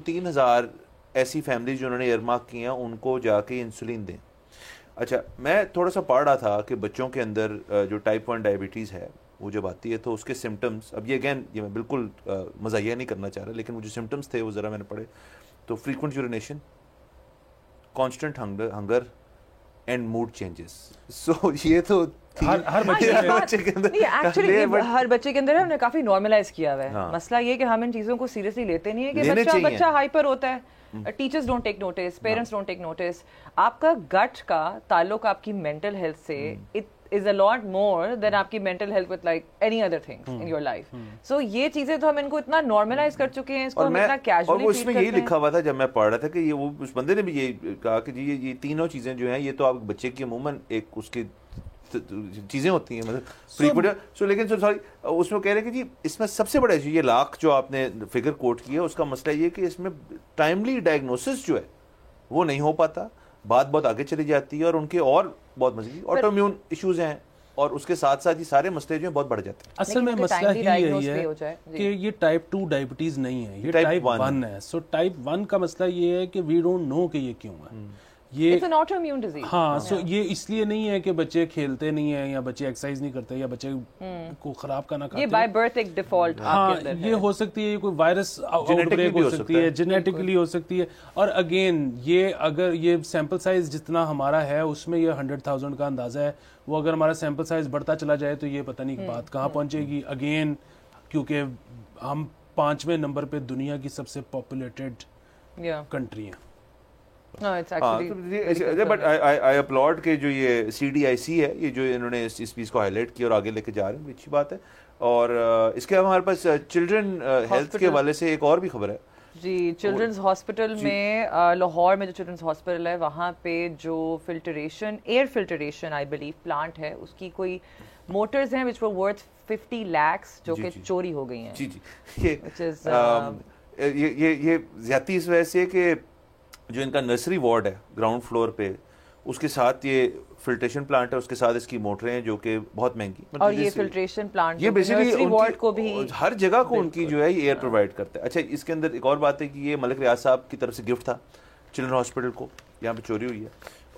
3,000 ایسی فیملیز جو انہوں نے ایئر مارک کی ہیں ان کو جا کے انسولین دیں. اچھا میں تھوڑا سا پڑھ رہا تھا کہ بچوں کے اندر جو ٹائپ 1 ڈائبٹیز ہے وہ جب آتی ہے تو اس کے سمٹمز, اب یہ اگین یہ میں بالکل مزاحیہ نہیں کرنا چاہ رہا, لیکن وہ جو سمٹمز تھے وہ ذرا میں نے پڑھے تو frequent urination, constant hunger and mood changes. So یہ تو ہر بچے کے اندر ہر بچے کے اندر ہم نے کافی نارملائز کیا ہوا ہے. مسئلہ یہ کہ ہم ان چیزوں کو سیریسلی لیتے نہیں ہے کہ بچہ ہائپر ہوتا ہے, teachers don't take notice, parents don't take notice. آپ کا گٹ کا تعلق آپ کی مینٹل ہیلتھ سے is a lot more than آپ کی mental health with like any other things in your life. So یہ چیزیں تو ہم ان کو اتنا normalize کر چکے ہیں, اس کو ہم اتنا casually treat کرتے ہیں. اور اس میں یہی لکھا ہوا تھا جب میں پڑھ رہا تھا کہ یہ وہ اس بندے نے بھی یہ کہا کہ جی یہ تینوں چیزیں جو ہیں یہ تو آپ بچے کی عموماً ایک اس کی چیزیں ہوتی ہیں مطلب لیکن سوری اس میں کہہ رہے ہیں کہ جی اس میں سب سے بڑا ایشو یہ لاکھ جو آپ نے فگر کوٹ کیا اس کا مسئلہ یہ کہ اس میں ٹائملی ڈائگنوسس جو ہے وہ نہیں ہو پاتا, بات بہت آگے چلی جاتی ہے اور ان کے اور بہت مزید آٹو امیون ایشوز ہیں اور اس کے ساتھ ساتھ یہ سارے مسئلے جو ہیں بہت بڑھ جاتے ہیں. اصل میں مسئلہ یہی ہے کہ یہ ٹائپ 2 ڈائبٹیز نہیں ہے, یہ ٹائپ 1 ہے. سو ٹائپ 1 کا مسئلہ یہ ہے کہ وی ڈونٹ نو کہ یہ کیوں ہے. یہ ہاں سو یہ اس لیے نہیں ہے کہ بچے کھیلتے نہیں ہیں یا بچے ایکسرسائز نہیں کرتے یا بچے کو خراب کرنا کھاتے ہیں, یہ بائی برتھ ایک ڈیفالٹ ہاں یہ ہو سکتی ہے, کوئی وائرس آؤٹ بریک ہو سکتی ہے, جینیٹکلی ہو سکتی ہے. اور اگین یہ اگر یہ سیمپل سائز جتنا ہمارا ہے اس میں یہ 100,000 کا اندازہ ہے, وہ اگر ہمارا سیمپل سائز بڑھتا چلا جائے تو یہ پتہ نہیں بات کہاں پہنچے گی. اگین کیونکہ ہم 5ویں نمبر پہ دنیا کی سب سے پاپولیٹڈ کنٹری ہیں. بٹ آئی اپلاڈ کہ جو یہ CDIC ہے یہ جو انہوں نے اس چیز کو ہائی لائٹ کیا اور آگے لے کے جا رہے ہیں, اچھی بات ہے. اور اس کے علاوہ ہمارے پاس چلڈرن ہیلتھ کے حوالے سے ایک اور بھی خبر ہے. جی چلڈرنز ہاسپٹل میں لاہور میں جو چلڈرنز ہاسپٹل ہے وہاں پہ جو filtration air filtration I believe plant ہے اس کی کوئی موٹرز ہیں which were worth 50 lakhs جو کہ چوری ہو گئی ہیں. جی جی یہ زیادتی اس وجہ سے کہ جو ان کا نرسری وارڈ ہے گراؤنڈ فلور پہ اس کے ساتھ یہ فلٹریشن پلانٹ ہے, اس کے ساتھ اس کی موٹریں ہیں جو کہ بہت مہنگی, اور یہ فلٹریشن پلانٹ یہ بیسیکلی ہر جگہ کو ان کی جو ہے یہ ایئر پرووائڈ کرتا ہے. اچھا اس کے اندر ایک اور بات ہے کہ یہ ملک ریاض صاحب کی طرف سے گفٹ تھا چلڈرن ہاسپٹل کو, یہاں پہ چوری ہوئی ہے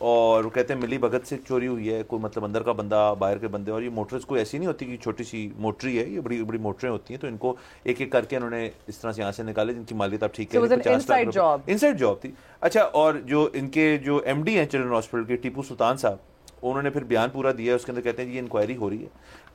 اور وہ کہتے ہیں ملی بھگت سے چوری ہوئی ہے, کوئی مطلب اندر کا بندہ باہر کے بندے, اور یہ موٹرز کوئی ایسی نہیں ہوتی کہ چھوٹی سی موٹری ہے, یہ بڑی بڑی موٹریں ہوتی ہیں, تو ان کو ایک ایک کر کے انہوں نے اس طرح سے یہاں سے نکالے جن کی مالیت آپ ٹھیک ہے انسائڈ جاب تھی. اچھا اور جو ان کے جو MD ہیں چلڈرن ہاسپٹل کے ٹیپو سلطان صاحب, انہوں نے پھر بیان پورا دیا ہے, اس کے اندر کہتے ہیں یہ انکوائری ہو رہی ہے,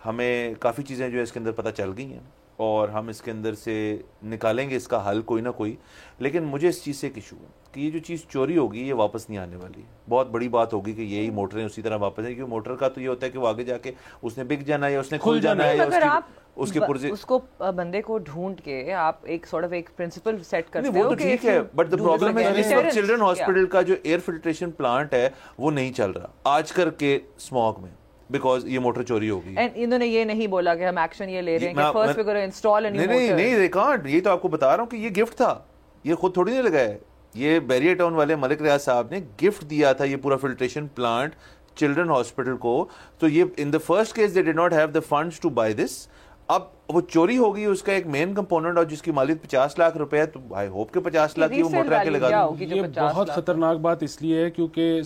ہمیں کافی چیزیں جو ہے اس کے اندر پتہ چل گئی ہیں اور ہم اس کے اندر سے نکالیں گے اس کا حل کوئی نہ کوئی. لیکن مجھے اس چیز سے ایک ایشو ہے کہ یہ جو چیز چوری ہوگی یہ واپس نہیں آنے والی. بہت بڑی بات ہوگی کہ یہی موٹریں اسی طرح واپس ہیں, کیونکہ موٹر کا تو یہ ہوتا ہے کہ وہ آگے جا کے اس نے بک جانا ہے یا اس نے کھل جانا ہے, اگر آپ اس کو بندے کو ڈھونڈ کے آپ ایک سارٹ آف ایک پرنسپل سیٹ کرتے ہو, وہ تو ٹھیک ہے, بٹ دی پرابلم ہے اس وقت چلڈرن ہاسپٹل کا جو ایئر فلٹریشن پلانٹ ہے وہ نہیں چل رہا آج کر کے اسموگ میں, بیکاز یہ موٹر چوری ہو گئی. انہوں نے یہ نہیں بولا کہ ہم ایکشن یہ لے رہے ہیں کہ first we gonna install a new motor. نہیں دے کانٹ, یہ تو آپ کو بتا رہا ہوں کہ یہ گفٹ تھا, یہ خود تھوڑی نہیں لگا ہے, یہ بیریا ٹاؤن والے ملک ریاض صاحب نے گفٹ دیا تھا یہ پورا فلٹریشن پلانٹ چلڈرن ہاسپٹل کو. تو یہ in the first case they did not have the funds to buy this. اب وہ چوری ہو گئی, اس کا ایک مین کمپوننٹ اور جس کی مالیت 50 لاکھ روپے ہے, تو آئی ہوپ کہ 50 لاکھ کی وہ موٹر کے لگا دیں. یہ بہت خطرناک بات اس لیے ہے کیونکہ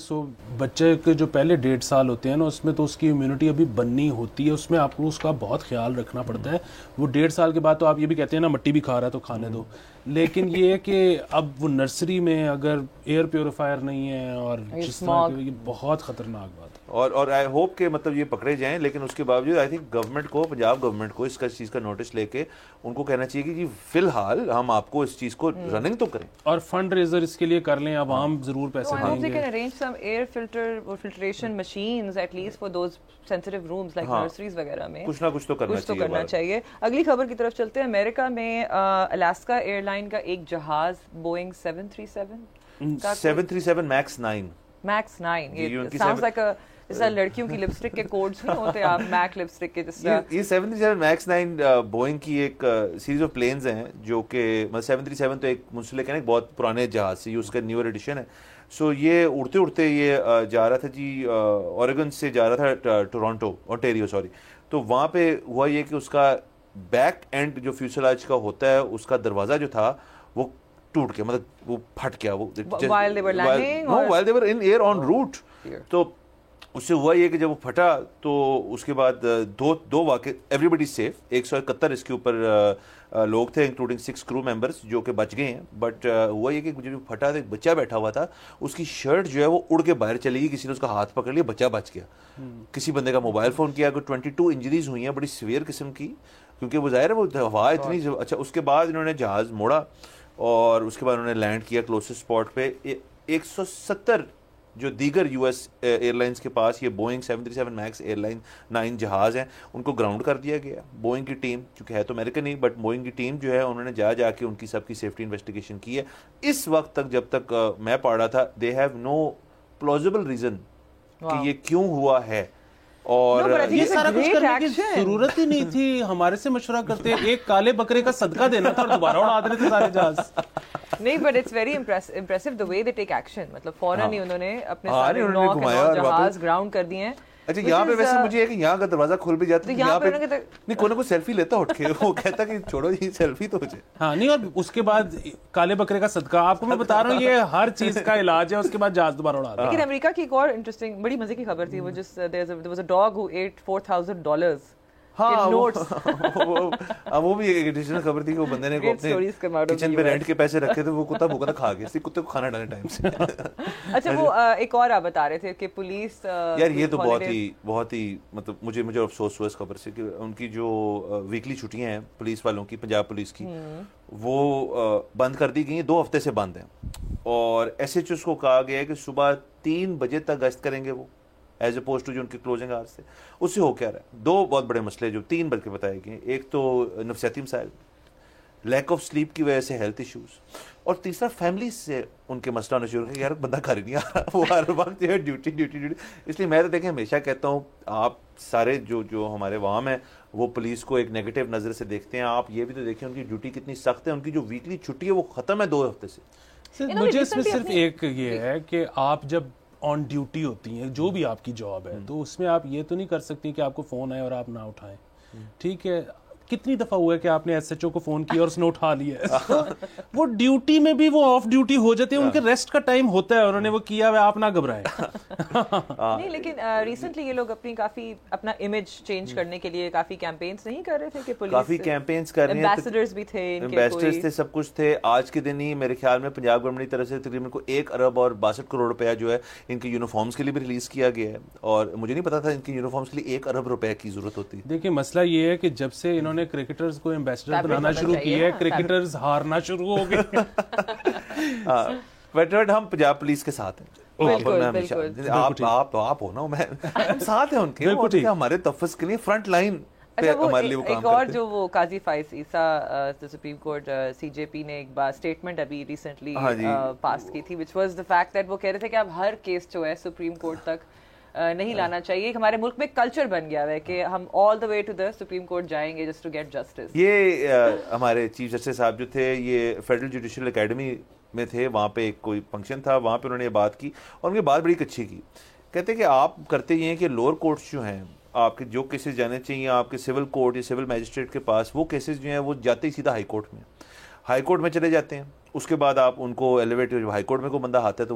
بچے کے جو پہلے 1.5 سال ہوتے ہیں نا اس میں تو اس کی امیونٹی ابھی بننی ہوتی ہے, اس میں آپ کو اس کا بہت خیال رکھنا پڑتا ہے. وہ 1.5 سال کے بعد تو آپ یہ بھی کہتے ہیں نا مٹی بھی کھا رہا ہے تو کھانے دو, لیکن یہ ہے کہ اب وہ نرسری میں اگر ایئر پیوریفائر نہیں ہے اور جس طرح یہ بہت خطرناک بات ہے. اور آئی ہوپ کہ مطلب یہ پکڑے جائیں, لیکن اس کے باوجود آئی تھنک گورنمنٹ کو, پنجاب گورنمنٹ کو اس کا چیز کا نوٹس لے کے ان کو کہنا چاہیے کہ جی فی الحال ہم آپ کو اس چیز کو رننگ تو کریں اور فنڈ ریزر اس کے لیے کر لیں, عوام ضرور پیسے دیں گے. arrange some air filtration machines at least for those sensitive rooms like nurseries وغیرہ میں کچھ نہ کچھ تو کرنا چاہیے. اگلی خبر کی طرف چلتے ہیں. امریکہ میں الاسکا ایئر لائن کا ایک جہاز بوئنگ 737 MAX 9 یہ sounds like a جیسا لڑکیوں کی لپسٹک کے کوڈز نہیں ہوتے آپ میک لپسٹک کے, جس طرح یہ 737 MAX 9 بوئنگ کی ایک سیریز آف پلینز ہیں جو کہ 737 تو ایک منسلک ہے ایک بہت پرانے جہاز سے, یہ اس کا نیور ایڈیشن ہے. سو یہ اڑتے اڑتے یہ جا رہا تھا جی اوریگن سے جا رہا تھا ٹورانٹو, آنٹیریو سوری. تو وہاں پہ ہوا یہ کہ اس کا بیک اینڈ جو فیوسلاج کا ہوتا ہے اس کا دروازہ جو تھا وہ ٹوٹ گیا, مطلب وہ پھٹ گیا, وہ while they were landing no, or while they were in air en route. تو اس سے ہوا یہ کہ جب وہ پھٹا تو اس کے بعد دو واقع, ایوری بڈی سیف, 171 اس کے اوپر لوگ تھے انکلوڈنگ 6 کرو ممبرس جو کہ بچ گئے ہیں. بٹ ہوا یہ کہ جب پھٹا تو ایک بچہ بیٹھا ہوا تھا, اس کی شرٹ جو ہے وہ اڑ کے باہر چلی گئی, کسی نے اس کا ہاتھ پکڑ لیا, بچہ بچ گیا. کسی بندے کا موبائل فون کیا, کوئی 22 انجریز ہوئی ہیں بڑی سیویئر قسم کی, کیونکہ وہ ظاہر ہے وہ ہوا اتنی. اچھا اس کے بعد انہوں نے جہاز موڑا اور اس کے بعد انہوں نے لینڈ کیا کلوزسٹ اسپاٹ پہ. 170 جو دیگر یو ایس ایئر لائنس کے پاس یہ بوئنگ 737 میکس ایئر لائن 9 جہاز ہیں, ان کو گراؤنڈ کر دیا گیا. بوئنگ کی ٹیم, چونکہ ہے تو امریکن نہیں, بٹ بوئنگ کی ٹیم جو ہے انہوں نے جا کے ان کی سب کی سیفٹی انویسٹیگیشن کی ہے. اس وقت تک جب تک میں پڑھ رہا تھا, they have no plausible reason کہ یہ کیوں ہوا ہے. اور یہ سارا کچھ کرنے کی ضرورت ہی نہیں تھی, ہمارے سے مشورہ کرتے, ایک کالے بکرے کا صدقہ دینا تھا اور دوبارہ اڑا دینے تھے سارے جہاز. نہیں, but it's very impressive the way they take action. مطلب فوراً ہی انہوں نے اپنے سارے 9 جہاز گراؤنڈ کر دیے ہیں. اچھا یہاں پہ ویسے مجھے ہے کہ یہاں کا دروازہ کھل بھی جاتا ہے, یہاں پہ نہیں کوئی نہ کوئی سیلفی لیتا اٹھ کے, وہ کہتا کہ چھوڑو یہ سیلفی تو ہو جائے. ہاں نہیں, اور اس کے بعد کالے بکرے کا صدقہ, آپ کو میں بتا رہا ہوں یہ ہر چیز کا علاج ہے. اس کے بعد جہاز دوبارہ اڑا دیا. لیکن امریکہ کی ایک اور انٹرسٹنگ بڑی مزے کی خبر تھی, وہ جس there was a dog who ate $4,000. ہاں وہ بھی ایک ایڈیشنل خبر تھی کہ وہ بندے نے اپنے کچن پہ رینٹ کے پیسے رکھے تھے, وہ کتا بھوکا تھا کھا گیا, اس لیے کتے کو کھانا ڈالنے ٹائم سے. اچھا وہ ایک اور آپ بتا رہے تھے کہ پولیس, یار یہ تو بہت ہی مطلب مجھے افسوس ہوا اس خبر سے کہ ان کی جو ویکلی چھٹیاں ہیں پولیس والوں کی, پنجاب پولیس کی, وہ بند کر دی گئی ہیں, 2 ہفتے سے بند ہیں. اور ایس ایچ اوز کو کہا گیا ہے کہ صبح 3 بجے تک گشت کریں گے وہ, ایز اپوز ٹو جو ان کی کلوزنگ آورس تھے. اس سے ہو کیا رہا ہے, 2 بہت بڑے مسئلے جو 3 بلکہ بتائے گئے. ایک تو نفسیاتی مسائل, لیک آف سلیپ کی وجہ سے ہیلتھ ایشوز, اور تیسرا فیملی سے ان کے مسئلہ ہونا شروع ہو گیا, یار بندہ گھر ہی نہیں آ رہا, وہ ہر وقت جو ہے ڈیوٹی. اس لیے میں تو دیکھیں ہمیشہ کہتا ہوں, آپ سارے جو ہمارے عوام ہیں وہ پولیس کو ایک نیگیٹو نظر سے دیکھتے ہیں, آپ یہ بھی تو دیکھیں ان کی ڈیوٹی کتنی سخت ہے. ان کی جو ویکلی چھٹی ہے وہ ختم ہے 2 ہفتے سے. مجھے اس میں صرف ایک یہ ہے کہ آپ جب آن ڈیوٹی ہوتی ہیں, جو بھی آپ کی جاب ہے, تو اس میں آپ یہ تو نہیں کر سکتی کہ آپ کو فون آئے اور آپ نہ اٹھائیں. ٹھیک ہے, کتنی دفعہ ہوا ہے کہ آپ نے ایس ایچ او کو فون کیا اور اس نے اٹھا لیا. وہ ڈیوٹی میں بھی وہ آف ڈیوٹی ہو جاتے ہیں, ان کے ریسٹ کا ٹائم ہوتا ہے, انہوں نے وہ کیا ہے, آپ نہ گھبرائیں. نہیں لیکن ریسنٹلی یہ لوگ کافی اپنا امیج چینج کرنے کے لیے کافی کیمپینز نہیں کر رہے تھے کہ پولیس کافی کیمپینز کر رہے ہیں, ایمبیسڈرز بھی تھے, ایمبیسڈرز تھے, سب کچھ تھے. آج کے دن ہی میرے خیال میں پنجاب گورنمنٹ کی طرف سے تقریباً کو 1 ارب اور 62 کروڑ روپیہ جو ہے ان کے یونیفارمز کے لیے بھی ریلیز کیا گیا ہے. اور مجھے نہیں پتا تھا ان کی یونیفارمز کے لیے 1 ارب روپے کی ضرورت ہوتی ہے. دیکھیں مسئلہ یہ ہے کہ جب سے انہوں نے کرکٹرز کو ایمبیسڈر بنانا شروع کیا ہے, کرکٹرز ہارنا شروع ہو گئے. بٹ ہم پنجاب پولیس کے ساتھ ہیں, آپ ہو نا, میں ساتھ ہیں ان کے, ہمارے تحفظ کے لیے فرنٹ لائن پہ ہمارے لیے وہ کام کرتے ہیں. ایک اور جو وہ قاضی فائز عیسیٰ سپریم کورٹ سی جے پی نے ایک بار اسٹیٹمنٹ ابھی ریسنٹلی پاس کی تھی, which was the fact that وہ کہہ رہے تھے کہ اب ہر کیس جو ہے سپریم کورٹ تک نہیں لانا چاہیے. ہمارے ملک میں کلچر بن گیا ہے کہ ہم all the way to the supreme court جائیں گے جسٹ ٹو گیٹ جسٹس. یہ ہمارے چیف جسٹس صاحب جو تھے یہ فیڈرل جوڈیشل اکیڈمی میں تھے, وہاں پہ ایک کوئی فنکشن تھا, وہاں پہ انہوں نے یہ بات کی اور ان کی بات بڑی اچھی کی. کہتے ہیں کہ آپ کرتے یہ ہیں کہ لوور کورٹس جو ہیں, آپ کے جو کیسز جانے چاہیے آپ کے سول کورٹ یا سول میجسٹریٹ کے پاس, وہ کیسز جو ہیں وہ جاتے ہی سیدھا ہائی کورٹ میں, ہائی کورٹ میں چلے جاتے ہیں. اس کے بعد آپ ان کو ایلیویٹ, جب ہائی کورٹ میں کوئی بندہ ہارتا ہے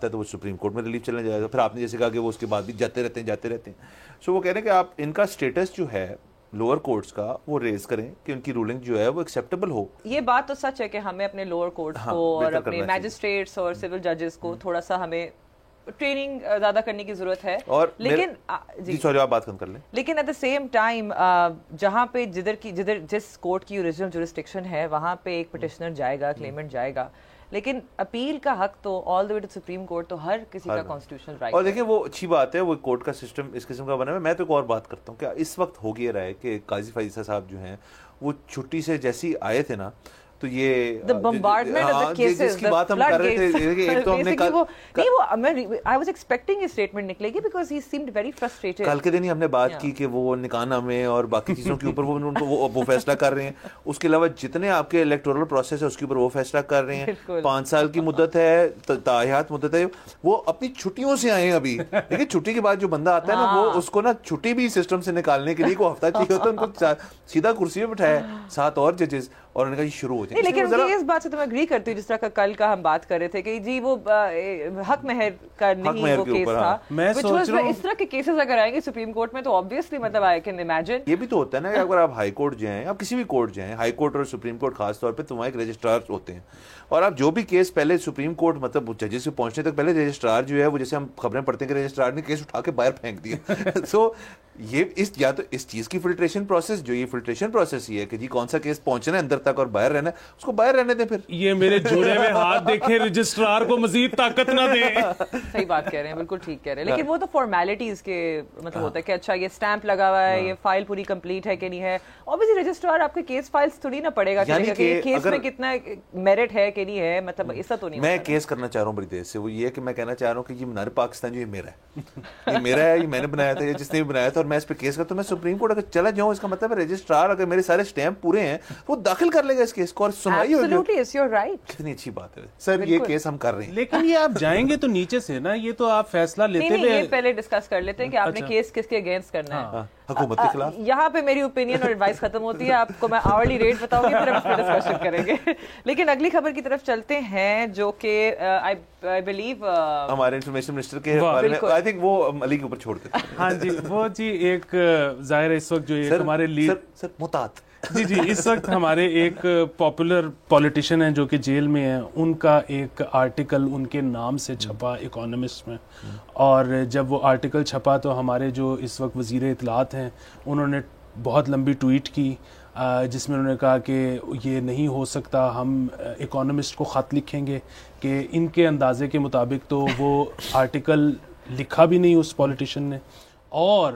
تو وہ سپریم کورٹ میں ریلیف چلنے جائے گا. پھر آپ نے جیسے کہا کہ وہ اس کے بعد بھی جاتے رہتے ہیں. سو وہ کہہ رہے ہیں کہ آپ ان کا اسٹیٹس جو ہے لوور کورٹس کا وہ ریز کریں کہ ان کی رولنگ جو ہے وہ ایکسیپٹیبل ہو. یہ بات تو سچ ہے کہ ہمیں اپنے لوور کورٹس کو اور اپنے میجسٹریٹس اور سول ججز کو تھوڑا سا ہمیں ٹریننگ زیادہ کرنے کی ضرورت ہے. لیکن سوری آپ بات کر لیں. لیکن ایٹ دا سیم ٹائم جہاں پہ جس کورٹ کی اوریجنل جورسڈکشن ہے وہاں پہ ایک پٹیشنر جائے گا, کلیمنٹ جائے گا, لیکن اپیل کا حق تو آل دی وے ٹو سپریم کورٹ تو ہر کسی کا کانسٹیٹیوشنل رائٹ. اور دیکھیں وہ اچھی بات ہے, وہ کورٹ کا سسٹم اس قسم کا بنا ہے. میں تو ایک اور بات کرتا ہوں کہ اس وقت ہو گیا رہا ہے کہ قاضی فائز عیسیٰ صاحب جو ہیں وہ چھٹی سے جیسی آئے تھے نا, تو یہ جس کی بات ہم کر رہے تھے, ایک تو ہم نے I was expecting یہ statement نکلے گی because he seemed very frustrated. کل کے دن ہی ہم نے بات کی کہ وہ نکاح میں اور باقی چیزوں کے اوپر وہ فیصلہ کر رہے ہیں. اس کے علاوہ جتنے آپ کے الیکٹورل پروسیس ہے اس کے اوپر وہ فیصلہ کر رہے ہیں. 5 سال کی مدت ہے, تاحیات مدت ہے, وہ اپنی چھٹیوں سے آئے ہیں ابھی. دیکھیں چھٹی کے بعد جو بندہ آتا ہے نا, وہ اس کو نا چھٹی بھی سسٹم سے نکالنے کے لیے کوئی ہفتہ چاہیے ہوتا ہے, ان کو سیدھا کرسی پہ بٹھایا 7 اور ججز, اور انہوں نے کہا یہ شروع ہو جائے. لیکن اس بات سے تو میں اگری کرتی ہوں جس طرح کا کل کا ہم بات کر رہے تھے کہ جی وہ حق مہر کا نہیں وہ کیس تھا. میں سوچ رہا ہوں اس طرح کے کیسز اگر آئیں گے سپریم کورٹ میں تو آبویسلی مطلب آئی کین امیجن. یہ بھی تو ہوتا ہے نا کہ اگر آپ ہائی کورٹ جائیں, آپ کسی بھی کورٹ جائیں, ہائی کورٹ اور سپریم کورٹ خاص طور پہ, تو وہاں ایک رجسٹرار ہوتے ہیں, اور آپ جو بھی کیس پہلے سپریم کورٹ مطلب ججز سے پہنچنے تک پہلے رجسٹرار جو ہے وہ, جیسے ہم خبریں پڑھتے ہیں کہ رجسٹرار نے کیس اٹھا کے باہر پھینک دیا. سو یہ یا تو اس چیز کی فلٹریشن پروسیس, جو یہ فلٹریشن پروسیس یہ ہے کہ جی کون سا کیس پہنچنا ہے اندر تک اور باہر رہنا ہے, اس کو باہر رہنے دیں. پھر یہ میرے جوڑے میں ہاتھ دیکھیں, رجسٹرار کو مزید طاقت نہ دیں. صحیح بات کہہ رہے ہیں, بالکل ٹھیک کہہ رہے ہیں, لیکن وہ تو فارمیلٹیز کے مطلب ہوتا ہے کہ اچھا یہ اسٹیمپ لگا ہوا ہے, یہ فائل پوری کمپلیٹ ہے کہ نہیں ہے. اوبویسلی رجسٹرار آپ کے کیس فائلز تھوڑی نہ پڑے گا کہ کیس میں کتنا میرٹ ہے کہ نہیں ہے, مطلب ایسا تو نہیں. میں کیس کرنا چاہ رہا ہوں بڑی دیر سے, وہ یہ ہے کہ میں کہنا چاہ رہا ہوں کہ یہ مینار پاکستان جو یہ میرا ہے, یہ میرا ہے, یہ میں نے بنایا تھا, یہ جس نے بھی بنایا تھا, اور میں اس پہ کیس کرتا ہوں. میں سپریم کورٹ اگر چلا جاؤں, اس کا مطلب ہے رجسٹرار اگر میرے سارے اسٹیمپ پورے ہیں وہ داخل کر لے گا اس کیس کو اور سنوائی ہوگی. Absolutely it's your right. کتنی اچھی بات ہے سر, یہ کیس ہم کر رہے ہیں. لیکن یہ آپ جائیں گے تو نیچے سے نا, یہ تو آپ فیصلہ لیتے ہوئے یہ پہلے ڈسکس کر لیتے ہیں کہ آپ نے کیس کس کے اگینسٹ کرنا ہے. حکومت کے خلاف. یہاں پہ میری اوپینین اور ایڈوائس ختم ہوتی ہے, آپ کو میں آورلی ریٹ بتاؤں گی, پھر ہم اس پہ ڈسکشن کریں گے. لیکن اگلی خبر کی طرف چلتے ہیں جو کہ آئی بلیو ہمارے انفارمیشن منسٹر کے بارے میں, آئی تھنک وہ علی کے اوپر چھوڑ دیتے ہیں. ہاں جی, وہ جی ایک ظاہر ہے اس وقت جو ایک ہمارے لیڈ سر محتاط جی اس وقت ہمارے ایک پاپولر پولیٹیشین ہیں جو کہ جیل میں ہیں, ان کا ایک آرٹیکل ان کے نام سے چھپا اکانومسٹ میں, اور جب وہ آرٹیکل چھپا تو ہمارے جو اس وقت وزیر اطلاعات ہیں انہوں نے بہت لمبی ٹویٹ کی جس میں انہوں نے کہا کہ یہ نہیں ہو سکتا, ہم اکانومسٹ کو خط لکھیں گے کہ ان کے اندازے کے مطابق تو وہ آرٹیکل لکھا بھی نہیں اس پولیٹیشین نے, اور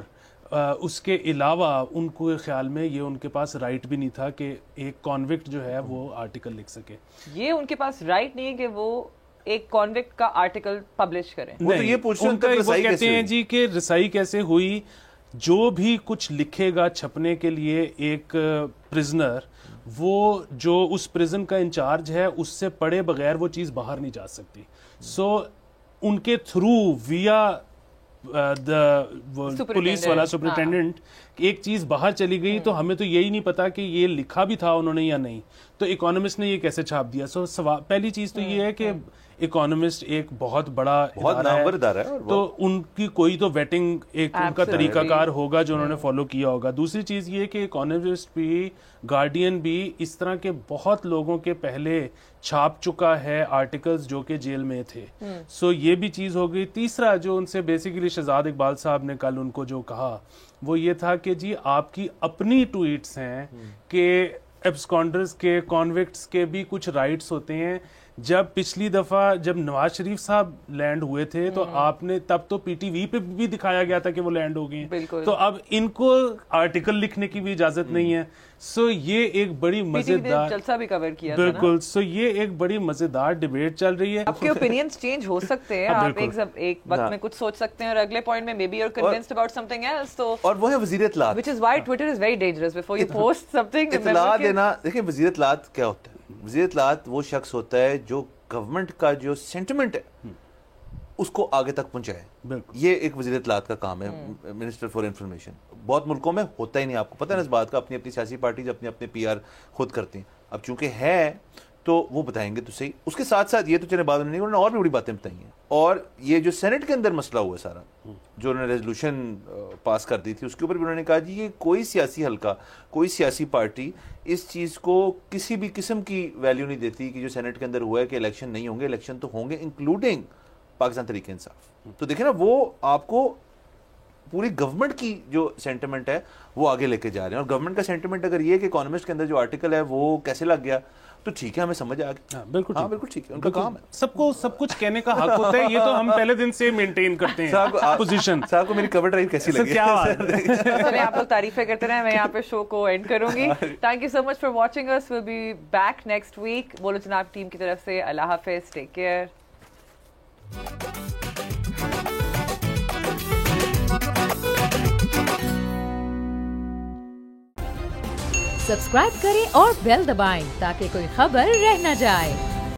اس کے علاوہ ان کو خیال میں یہ ان کے پاس رائٹ بھی نہیں تھا کہ ایک کانوکٹ جو ہے وہ آرٹیکل لکھ سکے. یہ ان کے پاس رائٹ نہیں ہے کہ وہ ایک کانوکٹ کا آرٹیکل پبلش کریں. وہ تو یہ پوچھتے ہیں وہ کہتے ہیں جی کہ رسائی کیسے ہوئی, جو بھی کچھ لکھے گا چھپنے کے لیے ایک پرزنر, وہ جو اس پرزن کا انچارج ہے اس سے پڑھے بغیر وہ چیز باہر نہیں جا سکتی. سو ان کے تھرو ویا پولیس والا سپرنٹینڈنٹ ایک چیز باہر چلی گئی, تو ہمیں تو یہی نہیں پتا کہ یہ لکھا بھی تھا انہوں نے یا نہیں, تو اکانومسٹ نے یہ کیسے چھاپ دیا. سو پہلی چیز تو یہ ہے کہ اکانومسٹ ایک بہت بڑا ادارہ ہے, تو ان کی کوئی تو ویٹنگ ایک ان کا طریقہ کار ہوگا جو انہوں نے فالو کیا ہوگا. دوسری چیز یہ کہ اکانومسٹ بھی, گارڈین بھی اس طرح کے بہت لوگوں کے پہلے چھاپ چکا ہے آرٹیکلز جو کہ جیل میں تھے. سو یہ بھی چیز ہو گئی. تیسرا جو ان سے بیسیکلی شہزاد اقبال صاحب نے کل ان کو جو کہا وہ یہ تھا کہ جی آپ کی اپنی ٹویٹس ہیں کہ ایبسکانڈرز کے, کانوکٹس کے بھی کچھ رائٹس ہوتے ہیں. جب پچھلی دفعہ جب نواز شریف صاحب لینڈ ہوئے تھے تو آپ نے تب تو پی ٹی وی پہ بھی دکھایا گیا تھا کہ وہ لینڈ ہو گئے, تو اب ان کو آرٹیکل لکھنے کی بھی اجازت نہیں ہے. سو یہ ایک بڑی مزیدار جلسہ بھی کور کیا, بالکل. سو یہ ایک بڑی مزیدار ڈیبیٹ چل رہی ہے. آپ کے اوپینینز چینج ہو سکتے ہیں, آپ ایک وقت میں کچھ سوچ سکتے ہیں اور اگلے پوائنٹ میں maybe you are convinced about something else. تو اور وہ ہے وزیر اطلاعات, which is why Twitter is very dangerous before you post something. اطلاع دینا, دیکھیں وزیر اطلاعات کیا ہوتا ہے. وزیر اطلاعات وہ شخص ہوتا ہے جو گورنمنٹ کا جو سینٹیمنٹ ہے اس کو آگے تک پہنچائے. یہ ایک وزیر اطلاعات کا کام ہے, منسٹر فار انفارمیشن. بہت ملکوں میں ہوتا ہی نہیں, آپ کو پتہ ہے اس بات کا. اپنی اپنی سیاسی پارٹیز اپنے اپنے پی آر خود کرتی ہیں. اب چونکہ ہے تو وہ بتائیں گے تو صحیح. اس کے ساتھ ساتھ یہ تو چلے بعد میں انہوں نے اور بھی بڑی باتیں بتائی ہیں. اور یہ جو سینٹ کے اندر مسئلہ ہوا سارا, جو انہوں نے ریزولوشن پاس کر دی تھی, اس کے اوپر بھی انہوں نے کہا جی یہ کوئی سیاسی حلقہ, کوئی سیاسی پارٹی اس چیز کو کسی بھی قسم کی ویلیو نہیں دیتی کہ جو سینٹ کے اندر ہوا ہے کہ الیکشن نہیں ہوں گے. الیکشن تو ہوں گے, انکلوڈنگ پاکستان تحریک انصاف. تو دیکھیں نا, وہ آپ کو پوری گورنمنٹ کی جو سینٹیمنٹ ہے وہ آگے لے کے جا رہے ہیں. اور گورنمنٹ کا سینٹیمنٹ اگر یہ ہے کہ اکانومسٹ کے اندر جو آرٹیکل ہے وہ کیسے لگ گیا, تو ٹھیک ہے, ہمیں سمجھ آ گئی. بالکل بالکل ٹھیک ہے, ان کا کام ہے. سب کو سب کچھ کہنے کا حق ہوتا ہے, یہ تو ہم پہلے دن سے مینٹین کرتے ہیں پوزیشن. صاحب کو میری کور ڈرائیو کیسی لگی؟ کیا بات ہے, آپ لوگ تعریفیں کرتے رہے. میں یہاں پہ شو کو اینڈ کروں گی. Thank you so much for watching us. Will be back next week. Bolo Janab team کی طرف سے اللہ حافظ, ٹیک کیئر. سبسکرائب کریں اور بیل دبائیں تاکہ کوئی خبر رہ نہ جائے.